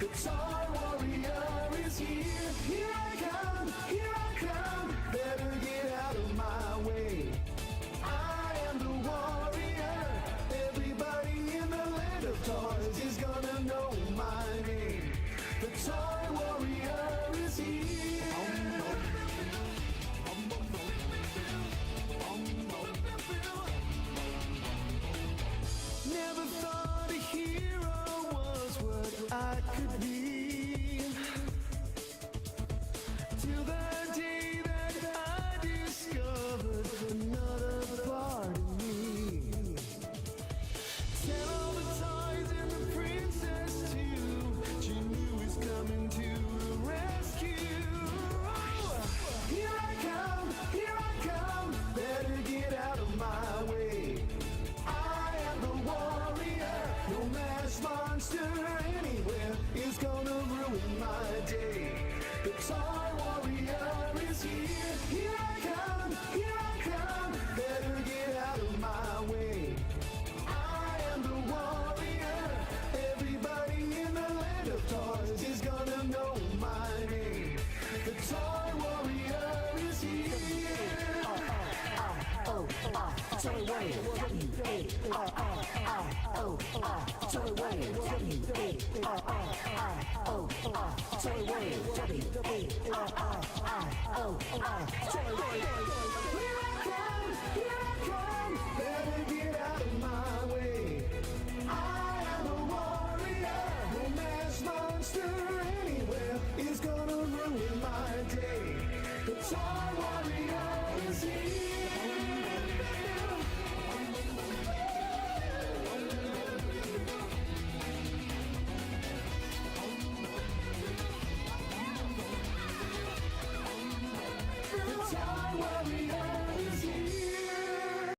The Toy Warrior is here. Here I come, better get out of my way. I am the warrior, everybody in the land of toys is gonna know my name. The Toy Warrior is here. Never thought a hero was what I could be, till the day that I discovered another part of me. Tell all the toys and the princess too, Jinoo is coming to the rescue. Here I come, better get out of my way. I am the warrior, no mass monster anywhere is gonna ruin my day. The Toy Warrior is here. Here I come, better get out of my way. I am the warrior, everybody in the land of toys is gonna know my name. The Toy Warrior is here. Toy Warrior, Toy Warrior, Toy Warrior. Here I come, better get out of my way. I am a warrior, no mass monster anywhere is gonna ruin my day. The Toy Warrior